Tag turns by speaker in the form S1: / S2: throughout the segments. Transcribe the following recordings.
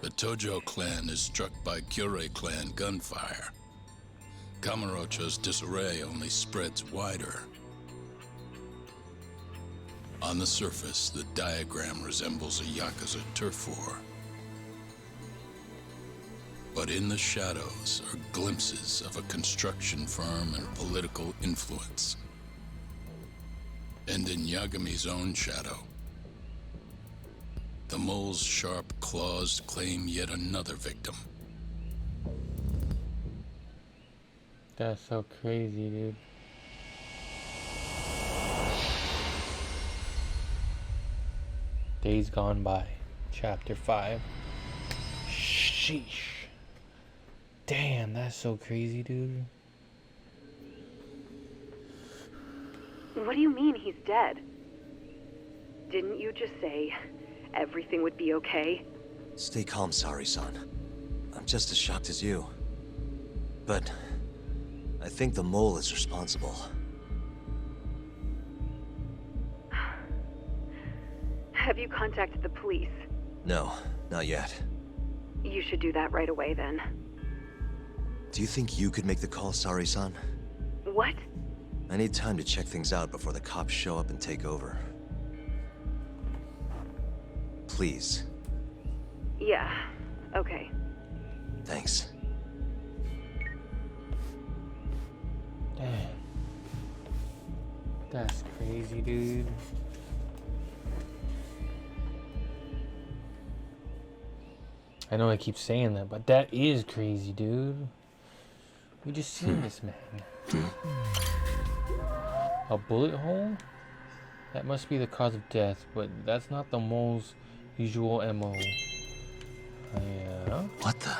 S1: The Tojo clan is struck by Kyorei clan gunfire. Kamurocho's disarray only spreads wider. On the surface, the diagram resembles a Yakuza turf war. But in the shadows are glimpses of a construction firm and political influence. And in Yagami's own shadow, the mole's sharp claws claim yet another victim.
S2: That's so crazy, dude. Days Gone By, Chapter 5. Sheesh. Damn, that's so crazy, dude.
S3: What do you mean he's dead? Didn't you just say everything would be okay?
S4: Stay calm, Sari-san. I'm just as shocked as you. But I think the mole is responsible.
S3: Have you contacted the police?
S4: No, not yet.
S3: You should do that right away then.
S4: Do you think you could make the call, Sari-san?
S3: What?
S4: I need time to check things out before the cops show up and take over. Please.
S3: Yeah, okay.
S4: Thanks.
S2: Damn. That's crazy, dude. I know I keep saying that, but that is crazy, dude. We just seen this man. A bullet hole? That must be the cause of death, but that's not the mole's usual MO. Yeah.
S4: What the?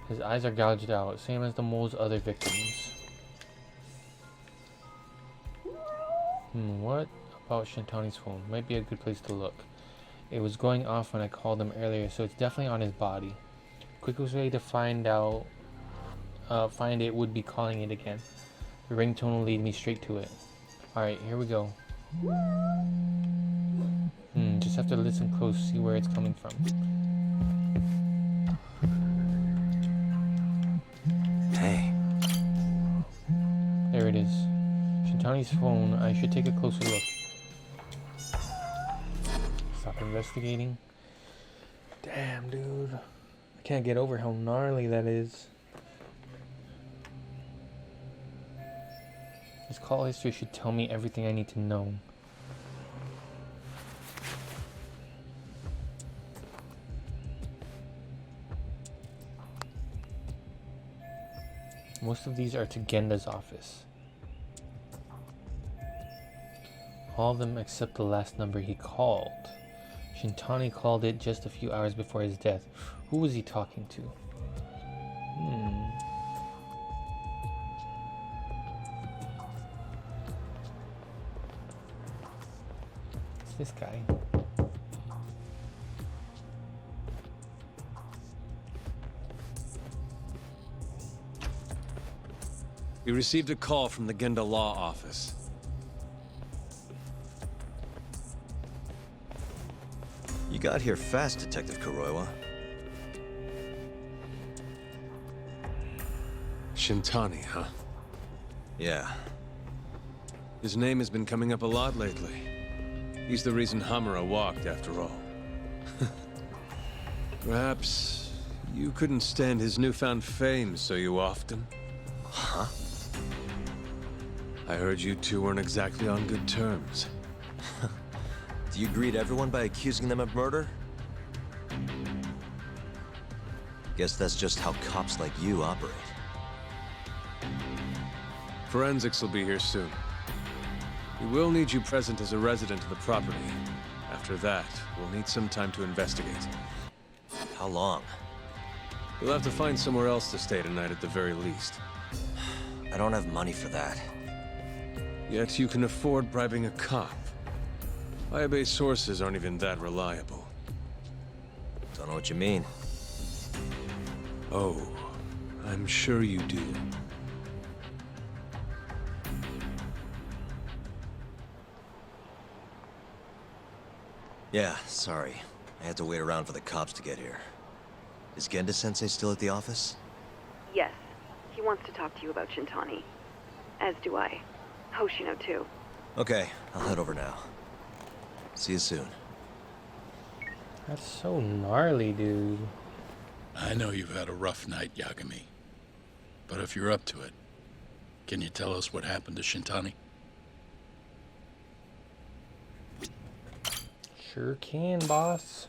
S2: His eyes are gouged out, same as the mole's other victims. What about Shintani's phone? Might be a good place to look. It was going off when I called him earlier, so it's definitely on his body. Quickest way to find it would be calling it again. The ringtone will lead me straight to it. Alright, here we go. Just have to listen close, see where it's coming from.
S4: Hey.
S2: There it is. Shintani's phone. I should take a closer look. Stop investigating. Damn, dude. I can't get over how gnarly that is. His call history should tell me everything I need to know. Most of these are to Genda's office. All of them except the last number he called. Shintani called it just a few hours before his death. Who was he talking to? It's this guy.
S5: We received a call from the Genda Law Office.
S4: You got here fast, Detective Kuroiwa.
S5: Shintani, huh?
S4: Yeah.
S5: His name has been coming up a lot lately. He's the reason Hamura walked, after all. Perhaps you couldn't stand his newfound fame so you often?
S4: Huh?
S5: I heard you two weren't exactly on good terms.
S4: Do you greet everyone by accusing them of murder? Guess that's just how cops like you operate.
S5: Forensics will be here soon. We will need you present as a resident of the property. After that, we'll need some time to investigate.
S4: How long?
S5: You'll have to find somewhere else to stay tonight at the very least.
S4: I don't have money for that.
S5: Yet you can afford bribing a cop. Fire-based sources aren't even that reliable.
S4: Don't know what you mean.
S5: Oh, I'm sure you do.
S4: Yeah, sorry. I had to wait around for the cops to get here. Is Genda-sensei still at the office?
S3: Yes. He wants to talk to you about Shintani. As do I. Hoshino, too.
S4: Okay, I'll head over now. See you soon.
S2: That's so gnarly, dude.
S1: I know you've had a rough night, Yagami. But if you're up to it, can you tell us what happened to Shintani?
S2: Sure can, boss.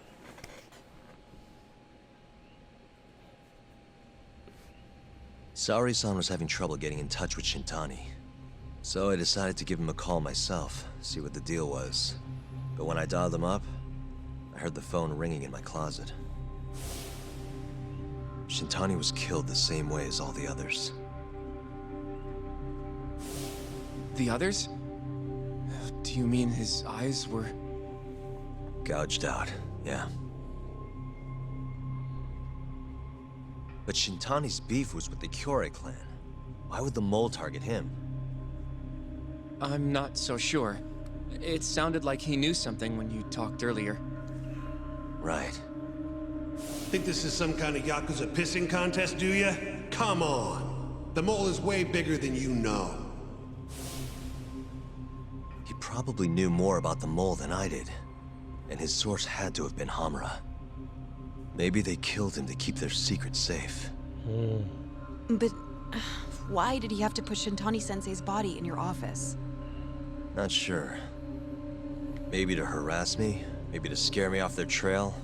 S4: Saori-san was having trouble getting in touch with Shintani. So I decided to give him a call myself, see what the deal was. But when I dialed him up, I heard the phone ringing in my closet. Shintani was killed the same way as all the others.
S6: The others? Do you mean his eyes were...
S4: Gouged out, yeah. But Shintani's beef was with the Kyorei clan. Why would the mole target him?
S6: I'm not so sure. It sounded like he knew something when you talked earlier.
S4: Right.
S7: Think this is some kind of Yakuza pissing contest, do ya? Come on! The mole is way bigger than you know.
S4: He probably knew more about the mole than I did. And his source had to have been Hamura. Maybe they killed him to keep their secret safe.
S8: But why did he have to put Shintani-sensei's body in your office?
S4: Not sure. Maybe to harass me, maybe to scare me off their trail.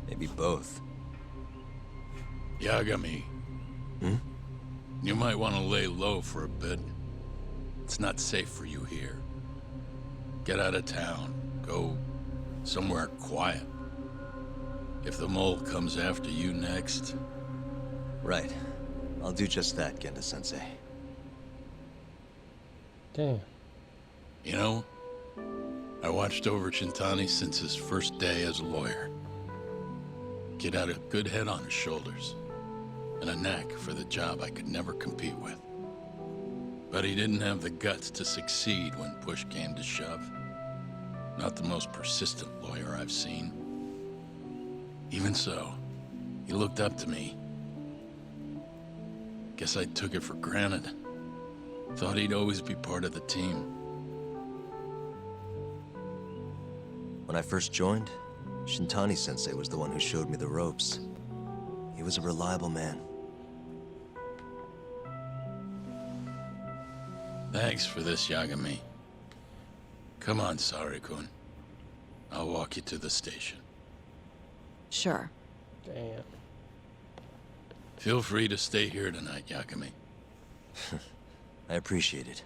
S4: Maybe both.
S1: Yagami. You might want to lay low for a bit. It's not safe for you here. Get out of town. Go somewhere quiet. If the mole comes after you next...
S4: Right. I'll do just that, Genda-sensei.
S2: Damn.
S1: You know, I watched over Shintani since his first day as a lawyer. Kid had a good head on his shoulders, and a knack for the job I could never compete with. But he didn't have the guts to succeed when push came to shove. Not the most persistent lawyer I've seen. Even so, he looked up to me. Guess I took it for granted. Thought he'd always be part of the team.
S4: When I first joined, Shintani-sensei was the one who showed me the ropes. He was a reliable man.
S1: Thanks for this, Yagami. Come on, Sari-kun. I'll walk you to the station.
S8: Sure.
S2: Damn.
S1: Feel free to stay here tonight, Yagami.
S4: I appreciate it.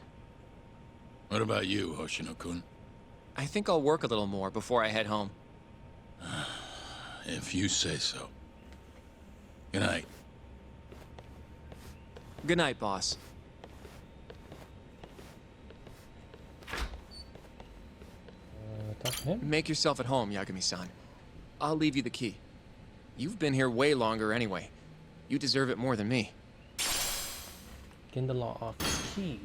S1: What about you, Hoshino-kun?
S6: I think I'll work a little more before I head home.
S1: If you say so. Good night.
S6: Good night, boss.
S2: Talk to him?
S6: Make yourself at home, Yagami-san. I'll leave you the key. You've been here way longer anyway. You deserve it more than me.
S2: Get the law office key.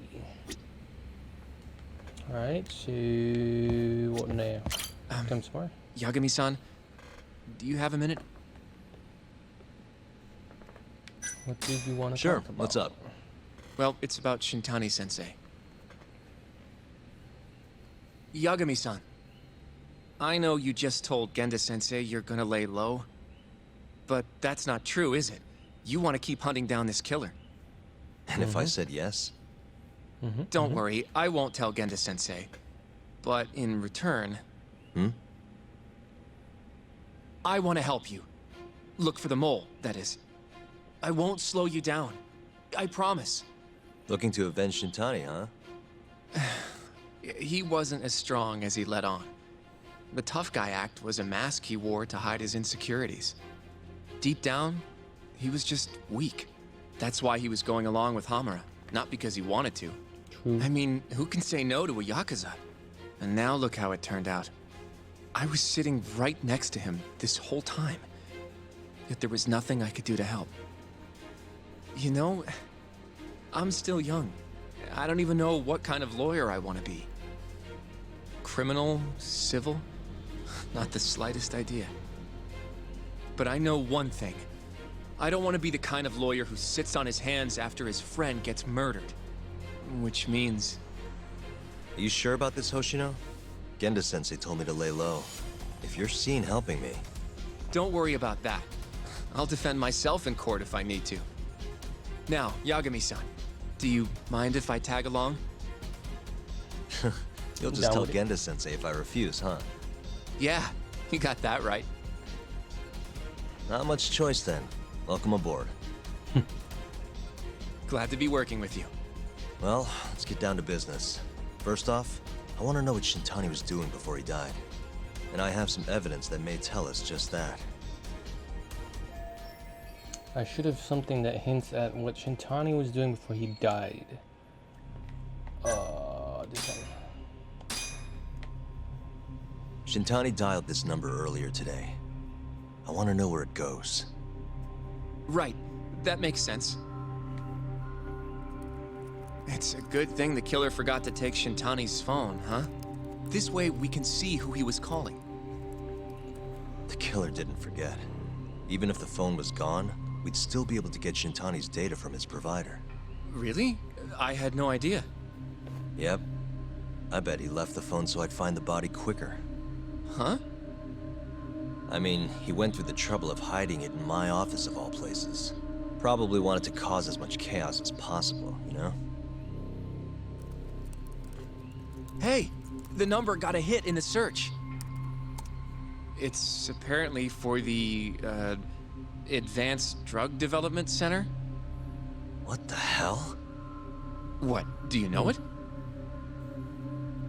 S2: Alright, so what now? Come some more?
S6: Yagami-san, do you have a minute?
S2: What do you want to
S4: Sure,
S2: talk about?
S4: what's up?
S6: Well, it's about Shintani-sensei. Yagami-san, I know you just told Genda-sensei you're gonna lay low, but that's not true, is it? You want to keep hunting down this killer.
S4: And if I said yes?
S6: Don't worry, I won't tell Genda-sensei. But in return... I want to help you. Look for the mole, that is. I won't slow you down. I promise.
S4: Looking to avenge Shintani, huh?
S6: He wasn't as strong as he let on. The tough guy act was a mask he wore to hide his insecurities. Deep down, he was just weak. That's why he was going along with Hamura, not because he wanted to.
S2: True.
S6: I mean, who can say no to a Yakuza? And now look how it turned out. I was sitting right next to him this whole time. Yet there was nothing I could do to help. You know, I'm still young. I don't even know what kind of lawyer I want to be. Criminal? Civil? Not the slightest idea. But I know one thing. I don't want to be the kind of lawyer who sits on his hands after his friend gets murdered. Which means...
S4: Are you sure about this, Hoshino? Genda-sensei told me to lay low. If you're seen helping me...
S6: Don't worry about that. I'll defend myself in court if I need to. Now, Yagami-san, do you mind if I tag along?
S4: You'll just tell Genda-sensei if I refuse, huh?
S6: Yeah, you got that right.
S4: Not much choice then. Welcome aboard.
S6: Glad to be working with you.
S4: Well, let's get down to business. First off, I want to know what Shintani was doing before he died. And I have some evidence that may tell us just that.
S2: I should have something that hints at what Shintani was doing before he died. This one.
S4: Shintani dialed this number earlier today. I want to know where it goes.
S6: Right, that makes sense. It's a good thing the killer forgot to take Shintani's phone, huh? This way we can see who he was calling.
S4: The killer didn't forget. Even if the phone was gone, we'd still be able to get Shintani's data from his provider.
S6: Really? I had no idea.
S4: Yep. I bet he left the phone so I'd find the body quicker.
S6: Huh?
S4: I mean, he went through the trouble of hiding it in my office of all places. Probably wanted to cause as much chaos as possible, you know?
S6: Hey, the number got a hit in the search. It's apparently for the, Advanced Drug Development Center?
S4: What the hell?
S6: What, do you know it?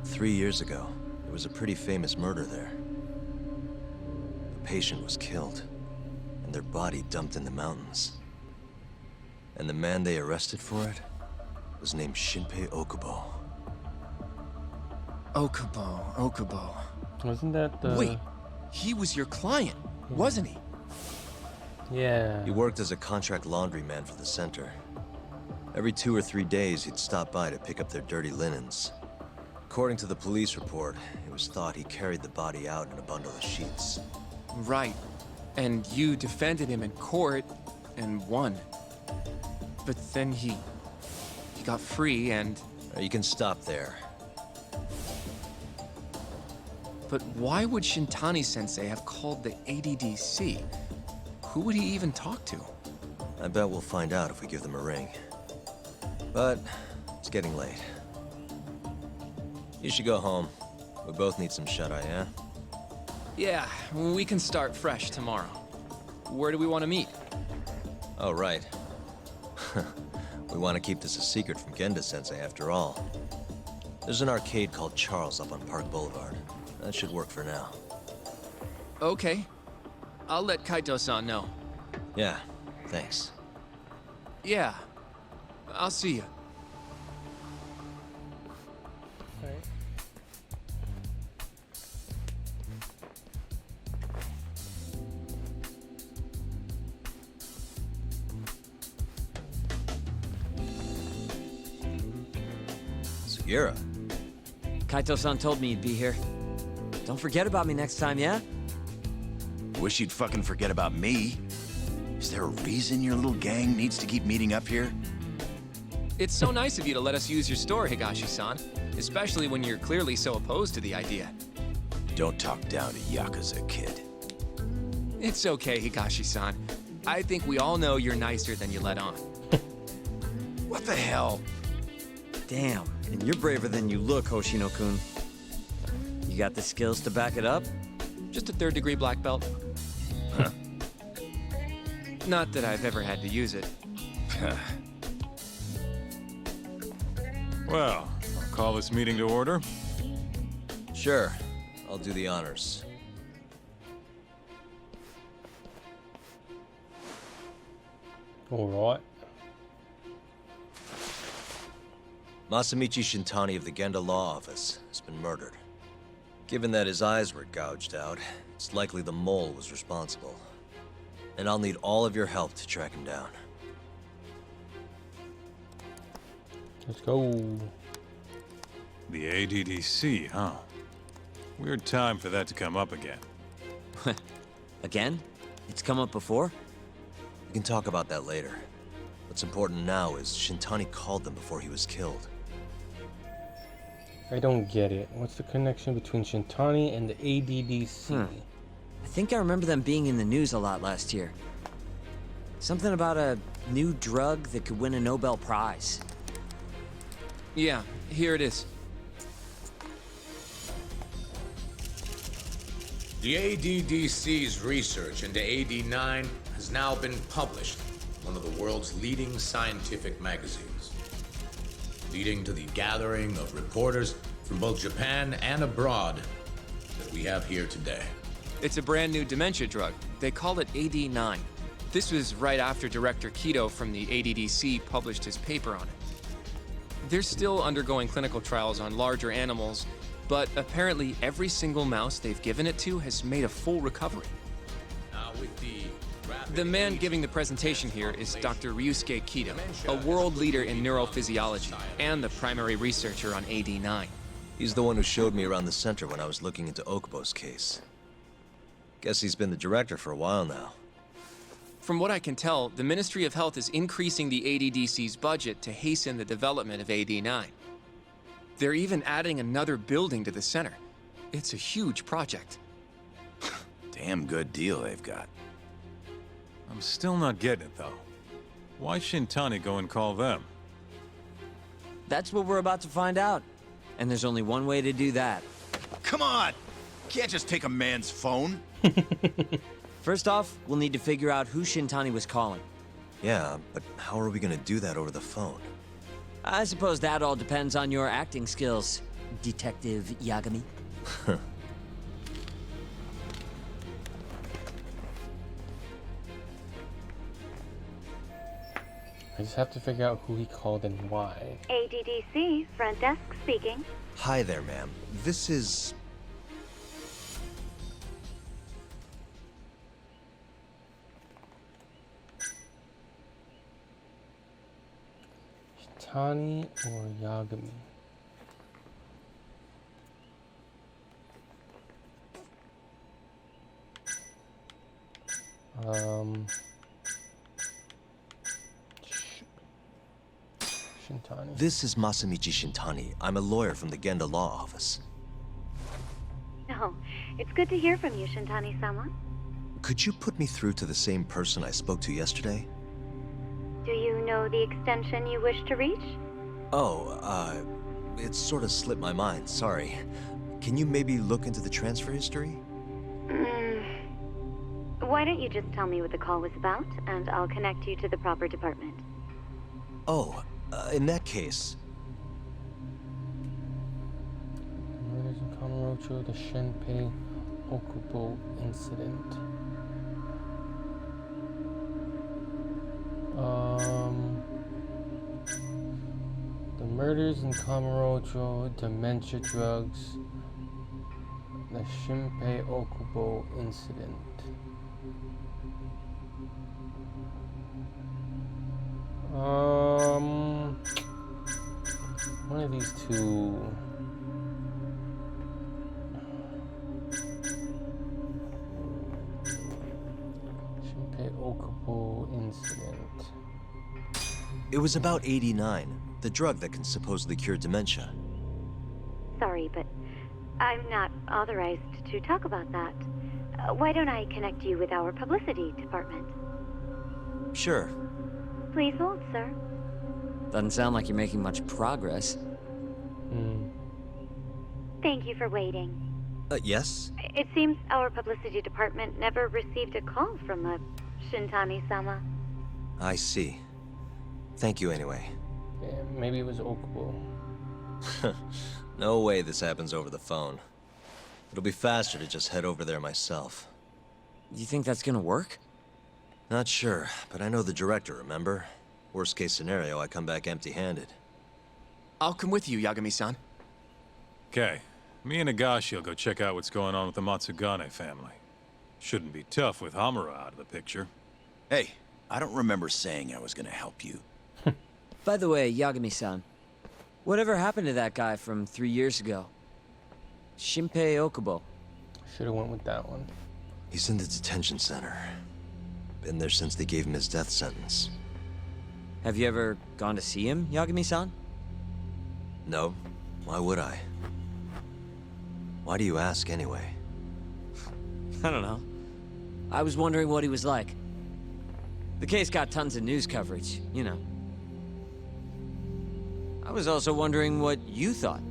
S4: 3 years ago, there was a pretty famous murder there. The patient was killed, and their body dumped in the mountains. And the man they arrested for it was named Shinpei Okubo.
S6: Okubo.
S2: Wasn't that the...
S6: Wait, he was your client, wasn't he?
S2: Yeah.
S4: He worked as a contract laundryman for the center. Every 2 or 3 days, he'd stop by to pick up their dirty linens. According to the police report, it was thought he carried the body out in a bundle of sheets.
S6: Right. And you defended him in court and won. But then he got free and...
S4: You can stop there.
S6: But why would Shintani-sensei have called the ADDC? Who would he even talk to?
S4: I bet we'll find out if we give them a ring. But it's getting late. You should go home. We both need some shut-eye, yeah?
S6: Yeah, we can start fresh tomorrow. Where do we want to meet?
S4: Oh, right. We want to keep this a secret from Genda-sensei after all. There's an arcade called Charles up on Park Boulevard. That should work for now.
S6: Okay. I'll let Kaito-san know.
S4: Yeah, thanks.
S6: Yeah. I'll see you.
S4: Sugiura.
S9: Kaito-san told me you'd be here. Don't forget about me next time, yeah?
S10: Wish you'd fucking forget about me. Is there a reason your little gang needs to keep meeting up here?
S6: It's so nice of you to let us use your store, Higashi-san. Especially when you're clearly so opposed to the idea.
S10: Don't talk down to Yakuza, kid.
S6: It's okay, Higashi-san. I think we all know you're nicer than you let on.
S10: What the hell?
S9: Damn, and you're braver than you look, Hoshino-kun. You got the skills to back it up?
S6: Just a third-degree black belt.
S10: Huh.
S6: Not that I've ever had to use it.
S5: Well, I'll call this meeting to order.
S4: Sure, I'll do the honors.
S2: All right.
S4: Masamichi Shintani of the Genda Law Office has been murdered. Given that his eyes were gouged out, it's likely the mole was responsible. And I'll need all of your help to track him down.
S2: Let's go.
S5: The ADDC, huh? Weird time for that to come up again.
S9: Again? It's come up before?
S4: We can talk about that later. What's important now is Shintani called them before he was killed.
S2: I don't get it. What's the connection between Shintani and the ADDC?
S9: I think I remember them being in the news a lot last year. Something about a new drug that could win a Nobel Prize.
S6: Yeah, here it is.
S11: The ADDC's research into AD9 has now been published in one of the world's leading scientific magazines, leading to the gathering of reporters from both Japan and abroad that we have here today.
S6: It's a brand new dementia drug. They call it AD9. This was right after Director Kido from the ADDC published his paper on it. They're still undergoing clinical trials on larger animals, but apparently every single mouse they've given it to has made a full recovery.
S11: Now with
S6: The man giving the presentation here is Dr. Ryusuke Kido, a world leader in neurophysiology and the primary researcher on AD9.
S4: He's the one who showed me around the center when I was looking into Okubo's case. Guess he's been the director for a while now.
S6: From what I can tell, the Ministry of Health is increasing the ADDC's budget to hasten the development of AD9. They're even adding another building to the center. It's a huge project.
S10: Damn good deal they've got.
S5: I'm still not getting it, though. Why Shintani go and call them?
S9: That's what we're about to find out. And there's only one way to do that.
S10: Come on! Can't just take a man's phone.
S9: First off, we'll need to figure out who Shintani was calling.
S4: Yeah, but how are we gonna do that over the phone?
S9: I suppose that all depends on your acting skills, Detective Yagami.
S2: I just have to figure out who he called and why.
S3: ADDC, front desk speaking.
S4: Hi there, ma'am. This is...
S2: Shintani or Yagami? Shintani.
S4: This is Masamichi Shintani. I'm a lawyer from the Genda Law Office.
S3: Oh, it's good to hear from you, Shintani-sama.
S4: Could you put me through to the same person I spoke to yesterday?
S3: Do you know the extension you wish to reach?
S4: Oh, it sort of slipped my mind, sorry. Can you maybe look into the transfer history?
S3: Why don't you just tell me what the call was about, and I'll connect you to the proper department.
S4: Oh, in that case...
S2: Murders in Kamurocho, the Shenpei Okubo incident. The murders in Kamurocho, dementia drugs, the Shinpei Okubo incident. One of these two. Shinpei Okubo incident.
S4: It was about 89, the drug that can supposedly cure dementia.
S3: Sorry, but I'm not authorized to talk about that. Why don't I connect you with our publicity department?
S4: Sure.
S3: Please hold, sir.
S9: Doesn't sound like you're making much progress.
S3: Thank you for waiting.
S4: Yes?
S3: It seems our publicity department never received a call from a Shintani-sama.
S4: I see. Thank you anyway.
S2: Yeah, maybe it was Okubo.
S4: No way this happens over the phone. It'll be faster to just head over there myself.
S9: You think that's gonna work?
S4: Not sure, but I know the director, remember? Worst case scenario, I come back empty-handed.
S6: I'll come with you, Yagami-san.
S5: Okay, me and Nagashi will go check out what's going on with the Matsugane family. Shouldn't be tough with Hamura out of the picture.
S10: Hey, I don't remember saying I was gonna help you.
S9: By the way, Yagami-san, whatever happened to that guy from 3 years ago? Shinpei Okubo.
S2: Should have went with that one.
S4: He's in the detention center. Been there since they gave him his death sentence.
S9: Have you ever gone to see him, Yagami-san?
S4: No. Why would I? Why do you ask anyway?
S9: I don't know. I was wondering what he was like. The case got tons of news coverage, you know. I was also wondering what you thought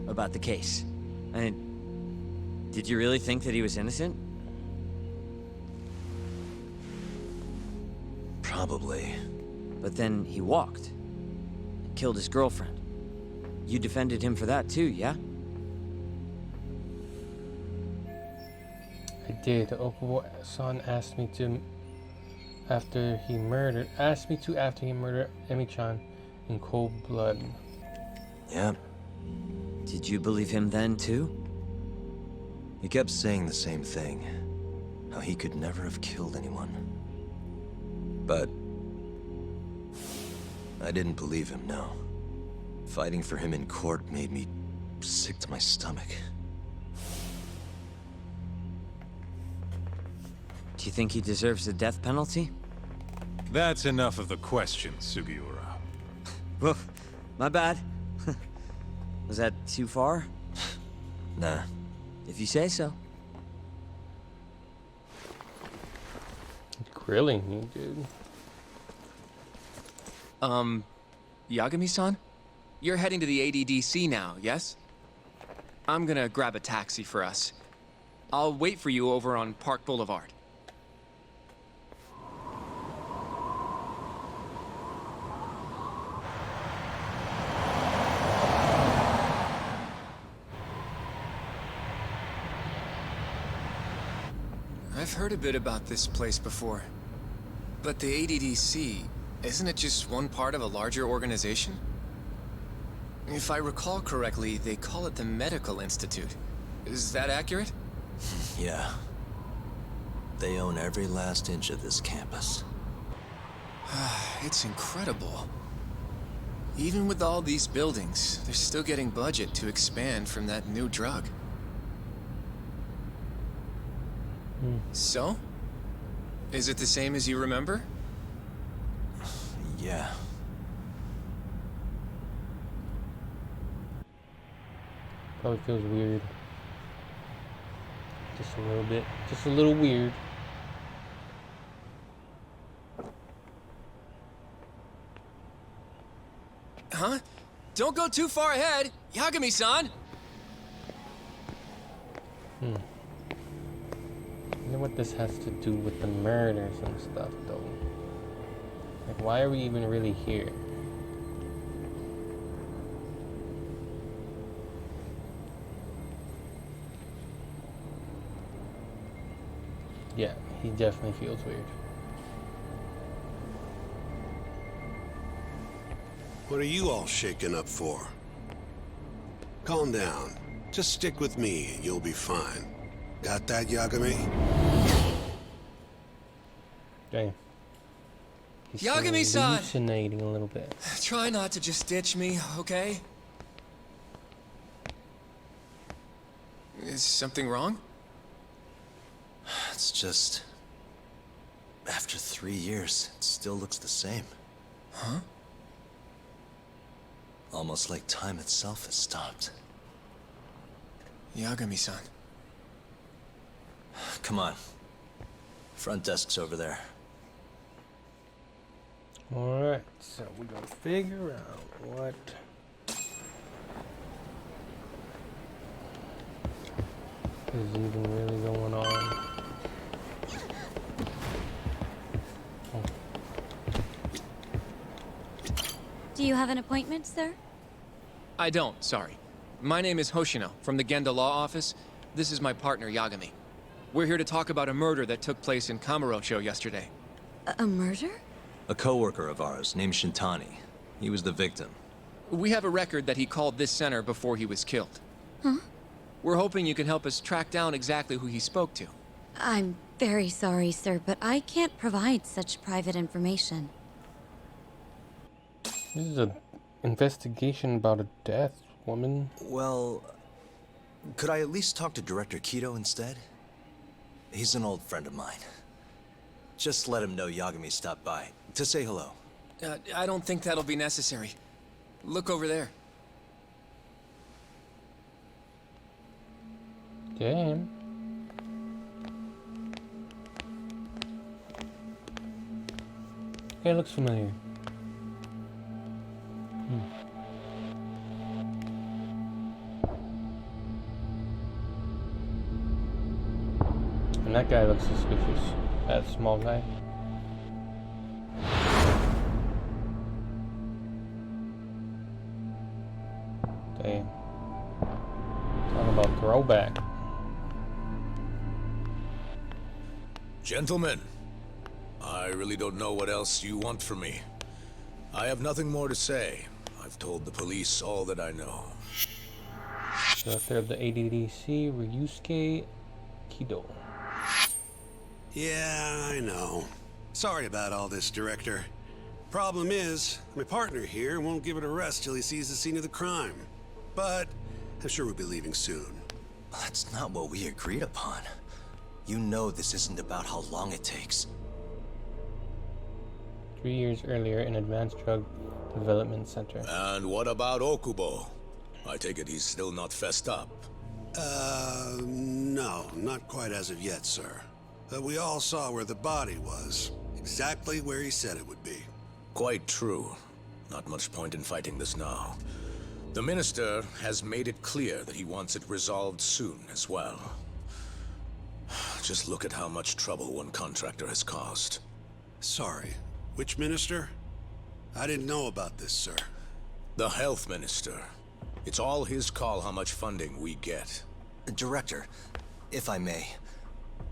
S9: about the case. I mean, did you really think that he was innocent?
S4: Probably.
S9: But then he walked. Killed his girlfriend. You defended him for that too, yeah?
S2: I did. Okubo-san asked me to after he murdered Emi-chan in cold blood.
S4: Yeah.
S9: Did you believe him then too?
S4: He kept saying the same thing. How he could never have killed anyone. But I didn't believe him, no. Fighting for him in court made me sick to my stomach.
S9: Do you think he deserves the death penalty?
S12: That's enough of the question, Sugiura.
S9: Well, my bad. Was that too far?
S4: Nah.
S9: If you say so.
S2: Grilling you, dude.
S6: Yagami-san? You're heading to the ADDC now, yes? I'm gonna grab a taxi for us. I'll wait for you over on Park Boulevard. I've heard a bit about this place before. But the ADDC, isn't it just one part of a larger organization? If I recall correctly, they call it the Medical Institute. Is that accurate?
S4: Yeah. They own every last inch of this campus.
S6: It's incredible. Even with all these buildings, they're still getting budget to expand from that new drug. So? Is it the same as you remember?
S4: Yeah.
S2: Probably feels weird. Just a little bit. Just a little weird.
S6: Huh? Don't go too far ahead! Yagami-san!
S2: I wonder what this has to do with the murders and stuff, though. Like, why are we even really here? Yeah, he definitely feels weird.
S7: What are you all shaken up for? Calm down. Just stick with me and you'll be fine. Got that, Yagami?
S2: Dang. He's
S6: Yagami-san!
S2: hallucinating a little bit.
S6: Try not to just ditch me, okay? Is something wrong?
S4: It's just... After 3 years, it still looks the same.
S6: Huh?
S4: Almost like time itself has stopped.
S6: Yagami-san.
S4: Come on. Front desk's over there.
S2: Alright, so we're gonna figure out what is even really going on.
S3: Do you have an appointment, sir?
S6: I don't, sorry. My name is Hoshino, from the Genda Law Office. This is my partner, Yagami. We're here to talk about a murder that took place in Kamurocho yesterday.
S3: A murder?
S4: A coworker of ours named Shintani. He was the victim.
S6: We have a record that he called this center before he was killed.
S3: Huh?
S6: We're hoping you can help us track down exactly who he spoke to.
S3: I'm very sorry, sir, but I can't provide such private information.
S2: This is an investigation about a death, woman.
S4: Well, could I at least talk to Director Kido instead? He's an old friend of mine. Just let him know Yagami stopped by to say hello.
S6: I don't think that'll be necessary. Look over there.
S2: Damn. Okay, looks familiar. And that guy looks suspicious. That small guy. Damn. Talk about throwback.
S11: Gentlemen, I really don't know what else you want from me. I have nothing more to say. I've told the police all that I know.
S2: Director of the ADDC, Ryusuke Kido.
S7: Yeah, I know. Sorry about all this, Director. Problem is, my partner here won't give it a rest till he sees the scene of the crime. But I'm sure we'll be leaving soon.
S4: That's not what we agreed upon. You know this isn't about how long it takes.
S2: 3 years earlier in Advanced Drug Development Center.
S11: And what about Okubo? I take it he's still not fessed up.
S7: No, not quite as of yet, sir. But we all saw where the body was. Exactly where he said it would be.
S11: Quite true. Not much point in fighting this now. The Minister has made it clear that he wants it resolved soon as well. Just look at how much trouble one contractor has caused.
S7: Sorry, which minister? I didn't know about this, sir.
S11: The Health Minister. It's all his call how much funding we get.
S4: Director, if I may,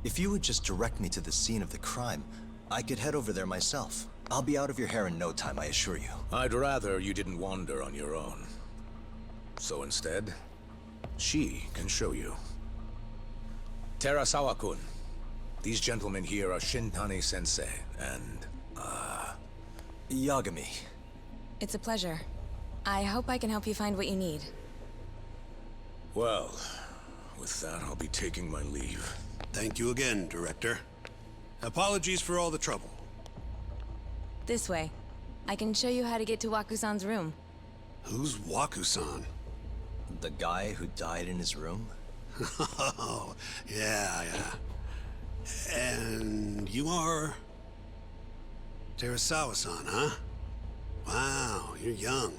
S4: if you would just direct me to the scene of the crime, I could head over there myself. I'll be out of your hair in no time, I assure you.
S11: I'd rather you didn't wander on your own. So instead, she can show you. Terasawa-kun, these gentlemen here are Shintani-sensei and,
S4: Yagami.
S13: It's a pleasure. I hope I can help you find what you need.
S11: Well, with that, I'll be taking my leave.
S7: Thank you again, Director. Apologies for all the trouble.
S13: This way. I can show you how to get to Waku-san's room.
S7: Who's Waku-san?
S4: The guy who died in his room?
S7: Oh, yeah. And you are... Terasawa-san, huh? Wow, you're young.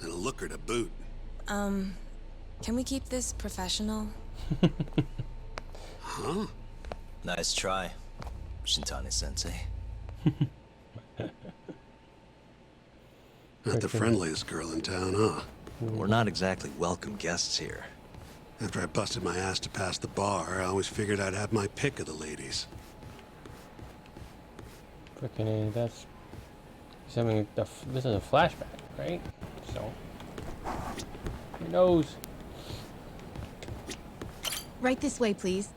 S7: And a looker to boot.
S13: Can we keep this professional?
S7: Huh?
S4: Nice try, Shintani-sensei.
S7: Not the friendliest girl in town, huh?
S4: We're not exactly welcome guests here.
S7: After I busted my ass to pass the bar, I always figured I'd have my pick of the ladies.
S2: Frickin' that's... He's having this is a flashback, right? So... Your nose!
S8: Right this way, please.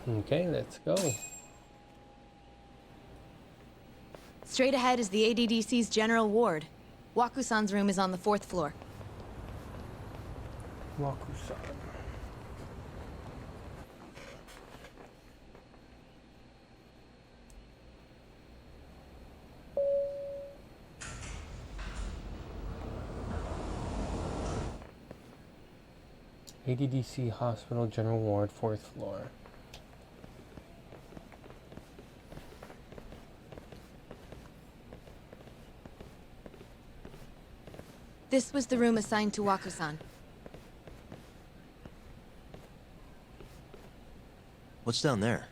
S2: Okay, let's go.
S8: Straight ahead is the ADDC's general ward. Waku-san's room is on the 4th floor.
S2: Waku-san. ADDC Hospital General Ward, 4th floor.
S8: This was the room assigned to Waku-san.
S4: What's down there?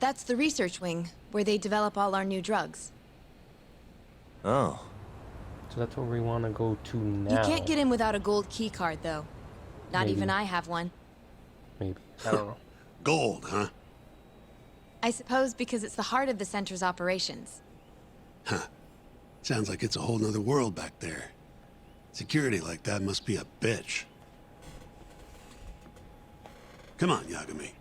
S8: That's the research wing, where they develop all our new drugs.
S4: Oh.
S2: So that's where we want to go to now.
S8: You can't get in without a gold key card, though. Not
S2: Maybe.
S8: even I have one.
S2: Maybe. I don't know.
S7: Gold, huh?
S8: I suppose because it's the heart of the center's operations.
S7: Huh. Sounds like it's a whole nother world back there. Security like that must be a bitch. Come on, Yagami.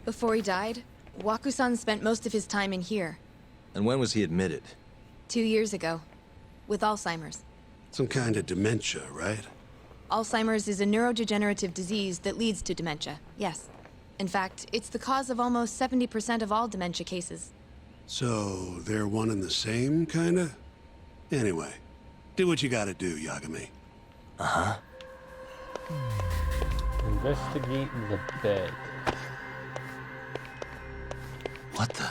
S8: Before he died, Waku-san spent most of his time in here.
S4: And when was he admitted?
S13: 2 years ago, with Alzheimer's.
S7: Some kind of dementia, right?
S13: Alzheimer's is a neurodegenerative disease that leads to dementia, yes. In fact, it's the cause of almost 70% of all dementia cases.
S7: So, they're one and the same, kinda? Anyway, do what you gotta do, Yagami.
S4: Uh-huh.
S2: Investigate the bed.
S4: What the?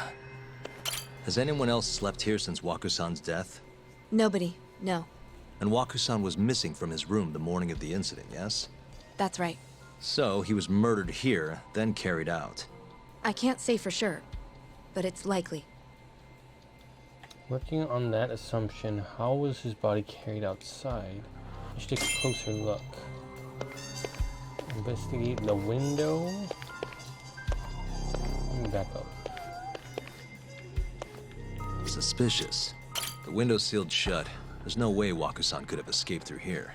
S4: Has anyone else slept here since Waku-san's death?
S13: Nobody, no.
S4: And Waku-san was missing from his room the morning of the incident, yes?
S13: That's right.
S4: So, he was murdered here, then carried out.
S13: I can't say for sure, but it's likely.
S2: Working on that assumption, how was his body carried outside? I should take a closer look. Investigate the window. Let me back up.
S4: Suspicious. The window's sealed shut. There's no way Waku-san could have escaped through here.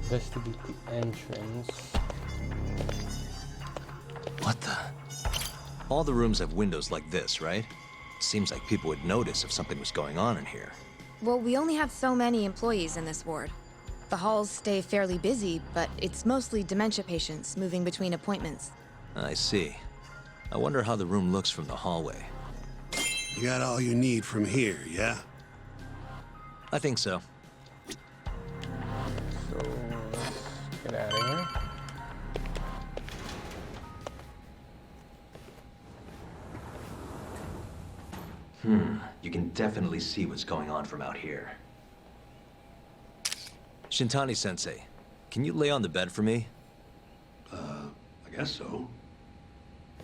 S2: Investigate the entrance.
S4: What the? All the rooms have windows like this, right? Seems like people would notice if something was going on in here.
S13: Well, we only have so many employees in this ward. The halls stay fairly busy, but it's mostly dementia patients moving between appointments.
S4: I see. I wonder how the room looks from the hallway.
S7: You got all you need from here, yeah?
S4: I think so.
S2: So, let's get out of here.
S4: You can definitely see what's going on from out here. Shintani-sensei, can you lay on the bed for me?
S7: I guess so.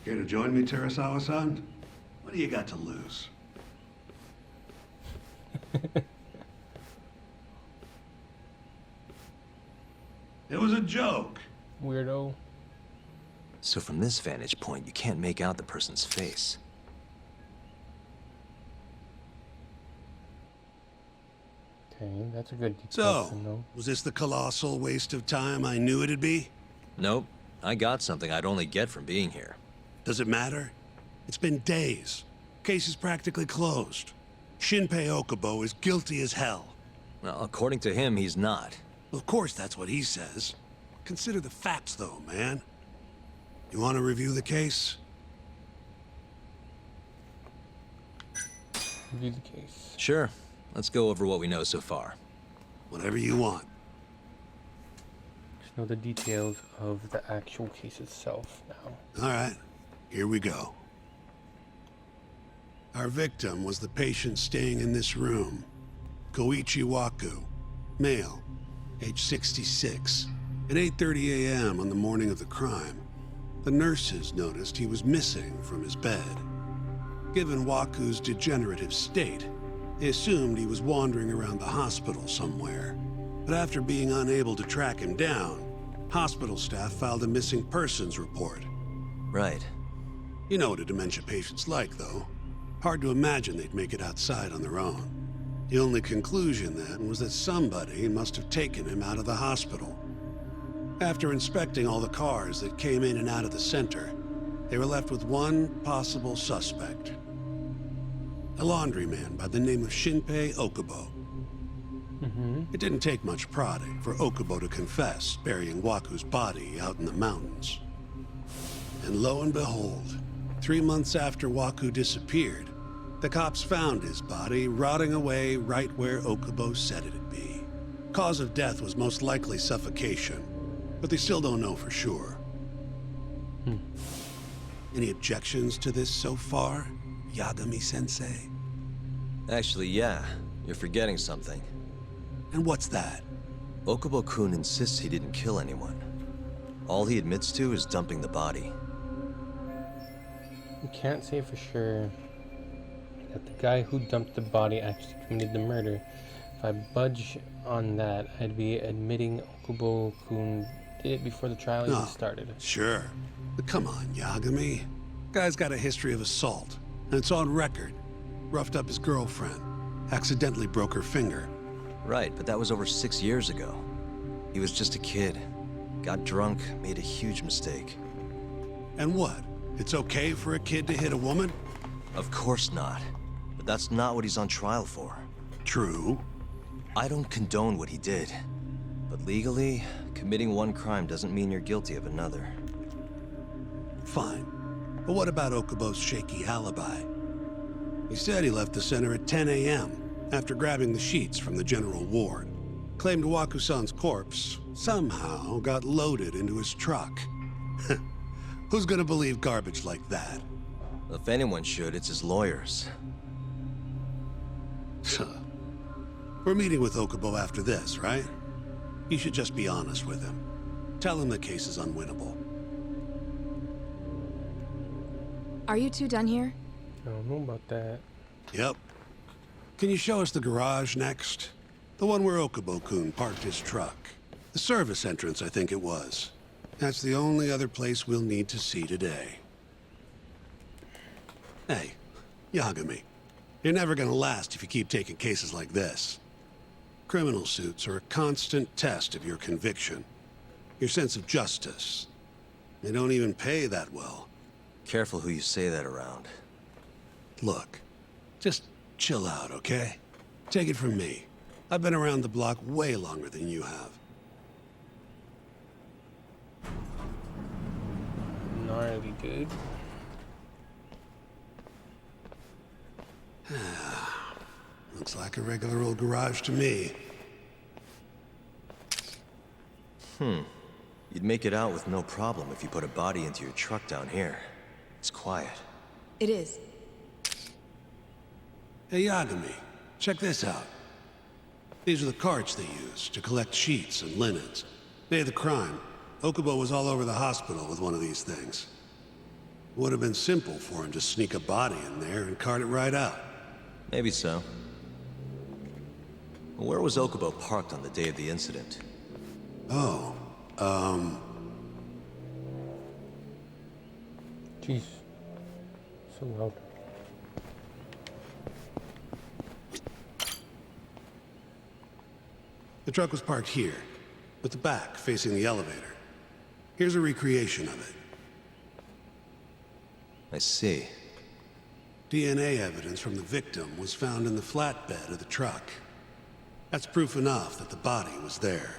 S7: Care to join me, Terasawa-san? What do you got to lose? It was a joke.
S2: Weirdo.
S4: So from this vantage point, you can't make out the person's face.
S2: Okay, that's a good detail
S7: So,
S2: to know.
S7: was this the colossal waste of time I knew it'd be?
S4: Nope. I got something I'd only get from being here.
S7: Does it matter? It's been days. Case is practically closed. Shinpei Okubo is guilty as hell.
S4: Well, according to him, he's not.
S7: Of course that's what he says. Consider the facts, though, man. You want to review the case?
S2: Review the case.
S4: Sure. Let's go over what we know so far.
S7: Whatever you want.
S2: Just know the details of the actual case itself now.
S7: All right, here we go. Our victim was the patient staying in this room. Koichi Waku, male, age 66. At 8:30 a.m. on the morning of the crime, the nurses noticed he was missing from his bed. Given Waku's degenerative state, they assumed he was wandering around the hospital somewhere. But after being unable to track him down, hospital staff filed a missing persons report.
S4: Right.
S7: You know what a dementia patient's like, though. Hard to imagine they'd make it outside on their own. The only conclusion then was that somebody must have taken him out of the hospital. After inspecting all the cars that came in and out of the center, they were left with one possible suspect. A laundryman by the name of Shinpei Okubo. It didn't take much prodding for Okubo to confess burying Waku's body out in the mountains. And lo and behold, 3 months after Waku disappeared, the cops found his body rotting away right where Okubo said it'd be. Cause of death was most likely suffocation, but they still don't know for sure. Any objections to this so far, Yagami-sensei?
S4: Actually, yeah. You're forgetting something.
S7: And what's that?
S4: Okubo-kun insists he didn't kill anyone. All he admits to is dumping the body.
S2: We can't say for sure that the guy who dumped the body actually committed the murder. If I budge on that, I'd be admitting Okubo-kun did it before the trial even started.
S7: Sure. But come on, Yagami. Guy's got a history of assault, and it's on record. Roughed up his girlfriend. Accidentally broke her finger.
S4: Right, but that was over 6 years ago. He was just a kid. Got drunk, made a huge mistake.
S7: And what? It's okay for a kid to hit a woman?
S4: Of course not. But that's not what he's on trial for.
S7: True.
S4: I don't condone what he did. But legally, committing one crime doesn't mean you're guilty of another.
S7: Fine. But what about Okubo's shaky alibi? He said he left the center at 10 a.m. after grabbing the sheets from the general ward. Claimed Waku-san's corpse somehow got loaded into his truck. Who's gonna believe garbage like that?
S4: If anyone should, it's his lawyers.
S7: We're meeting with Okubo after this, right? You should just be honest with him. Tell him the case is unwinnable.
S13: Are you two done here?
S2: I don't know about that.
S7: Yep. Can you show us the garage next? The one where Okubo-kun parked his truck. The service entrance, I think it was. That's the only other place we'll need to see today. Hey, Yagami. You're never gonna last if you keep taking cases like this. Criminal suits are a constant test of your conviction. Your sense of justice. They don't even pay that well.
S4: Careful who you say that around.
S7: Look, just chill out, okay? Take it from me. I've been around the block way longer than you have.
S2: Gnarly, dude.
S7: Looks like a regular old garage to me.
S4: You'd make it out with no problem if you put a body into your truck down here. It's quiet.
S13: It is.
S7: Hey, Yagami, check this out. These are the carts they used to collect sheets and linens. Day of the crime, Okubo was all over the hospital with one of these things. Would have been simple for him to sneak a body in there and cart it right out.
S4: Maybe so. Where was Okubo parked on the day of the incident?
S7: Oh,
S2: Jeez. So loud.
S7: the truck was parked here, with the back facing the elevator. Here's a recreation of it.
S4: I see.
S7: DNA evidence from the victim was found in the flatbed of the truck. That's proof enough that the body was there.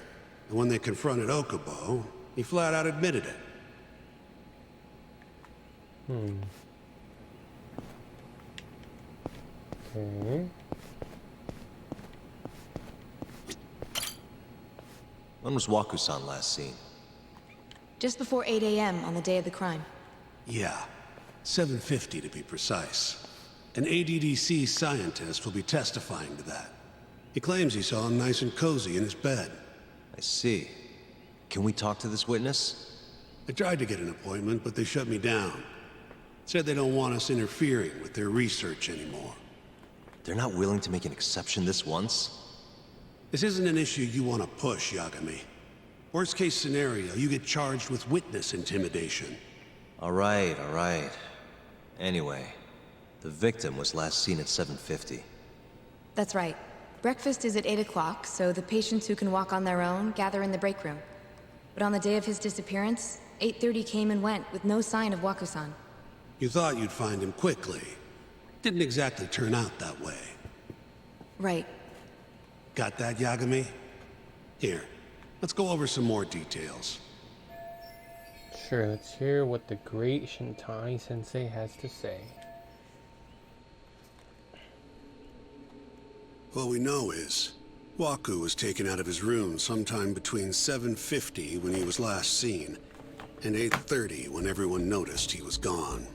S7: And when they confronted Okubo, he flat out admitted it.
S2: Okay.
S4: When was Waku-san last seen?
S13: Just before 8 a.m. on the day of the crime.
S7: Yeah, 7:50 to be precise. An ADDC scientist will be testifying to that. He claims he saw him nice and cozy in his bed.
S4: I see. Can we talk to this witness?
S7: I tried to get an appointment, but they shut me down. Said they don't want us interfering with their research anymore.
S4: They're not willing to make an exception this once?
S7: This isn't an issue you want to push, Yagami. Worst case scenario, you get charged with witness intimidation.
S4: All right. Anyway, the victim was last seen at 7:50.
S13: That's right. Breakfast is at 8 o'clock, so the patients who can walk on their own gather in the break room. But on the day of his disappearance, 8:30 came and went with no sign of Waku-san.
S7: You thought you'd find him quickly. Didn't exactly turn out that way.
S13: Right.
S7: Got that, Yagami? Here, let's go over some more details.
S2: Sure, let's hear what the great Shintani sensei has to say.
S7: What we know is, Waku was taken out of his room sometime between 7:50 when he was last seen, and 8:30 when everyone noticed he was gone.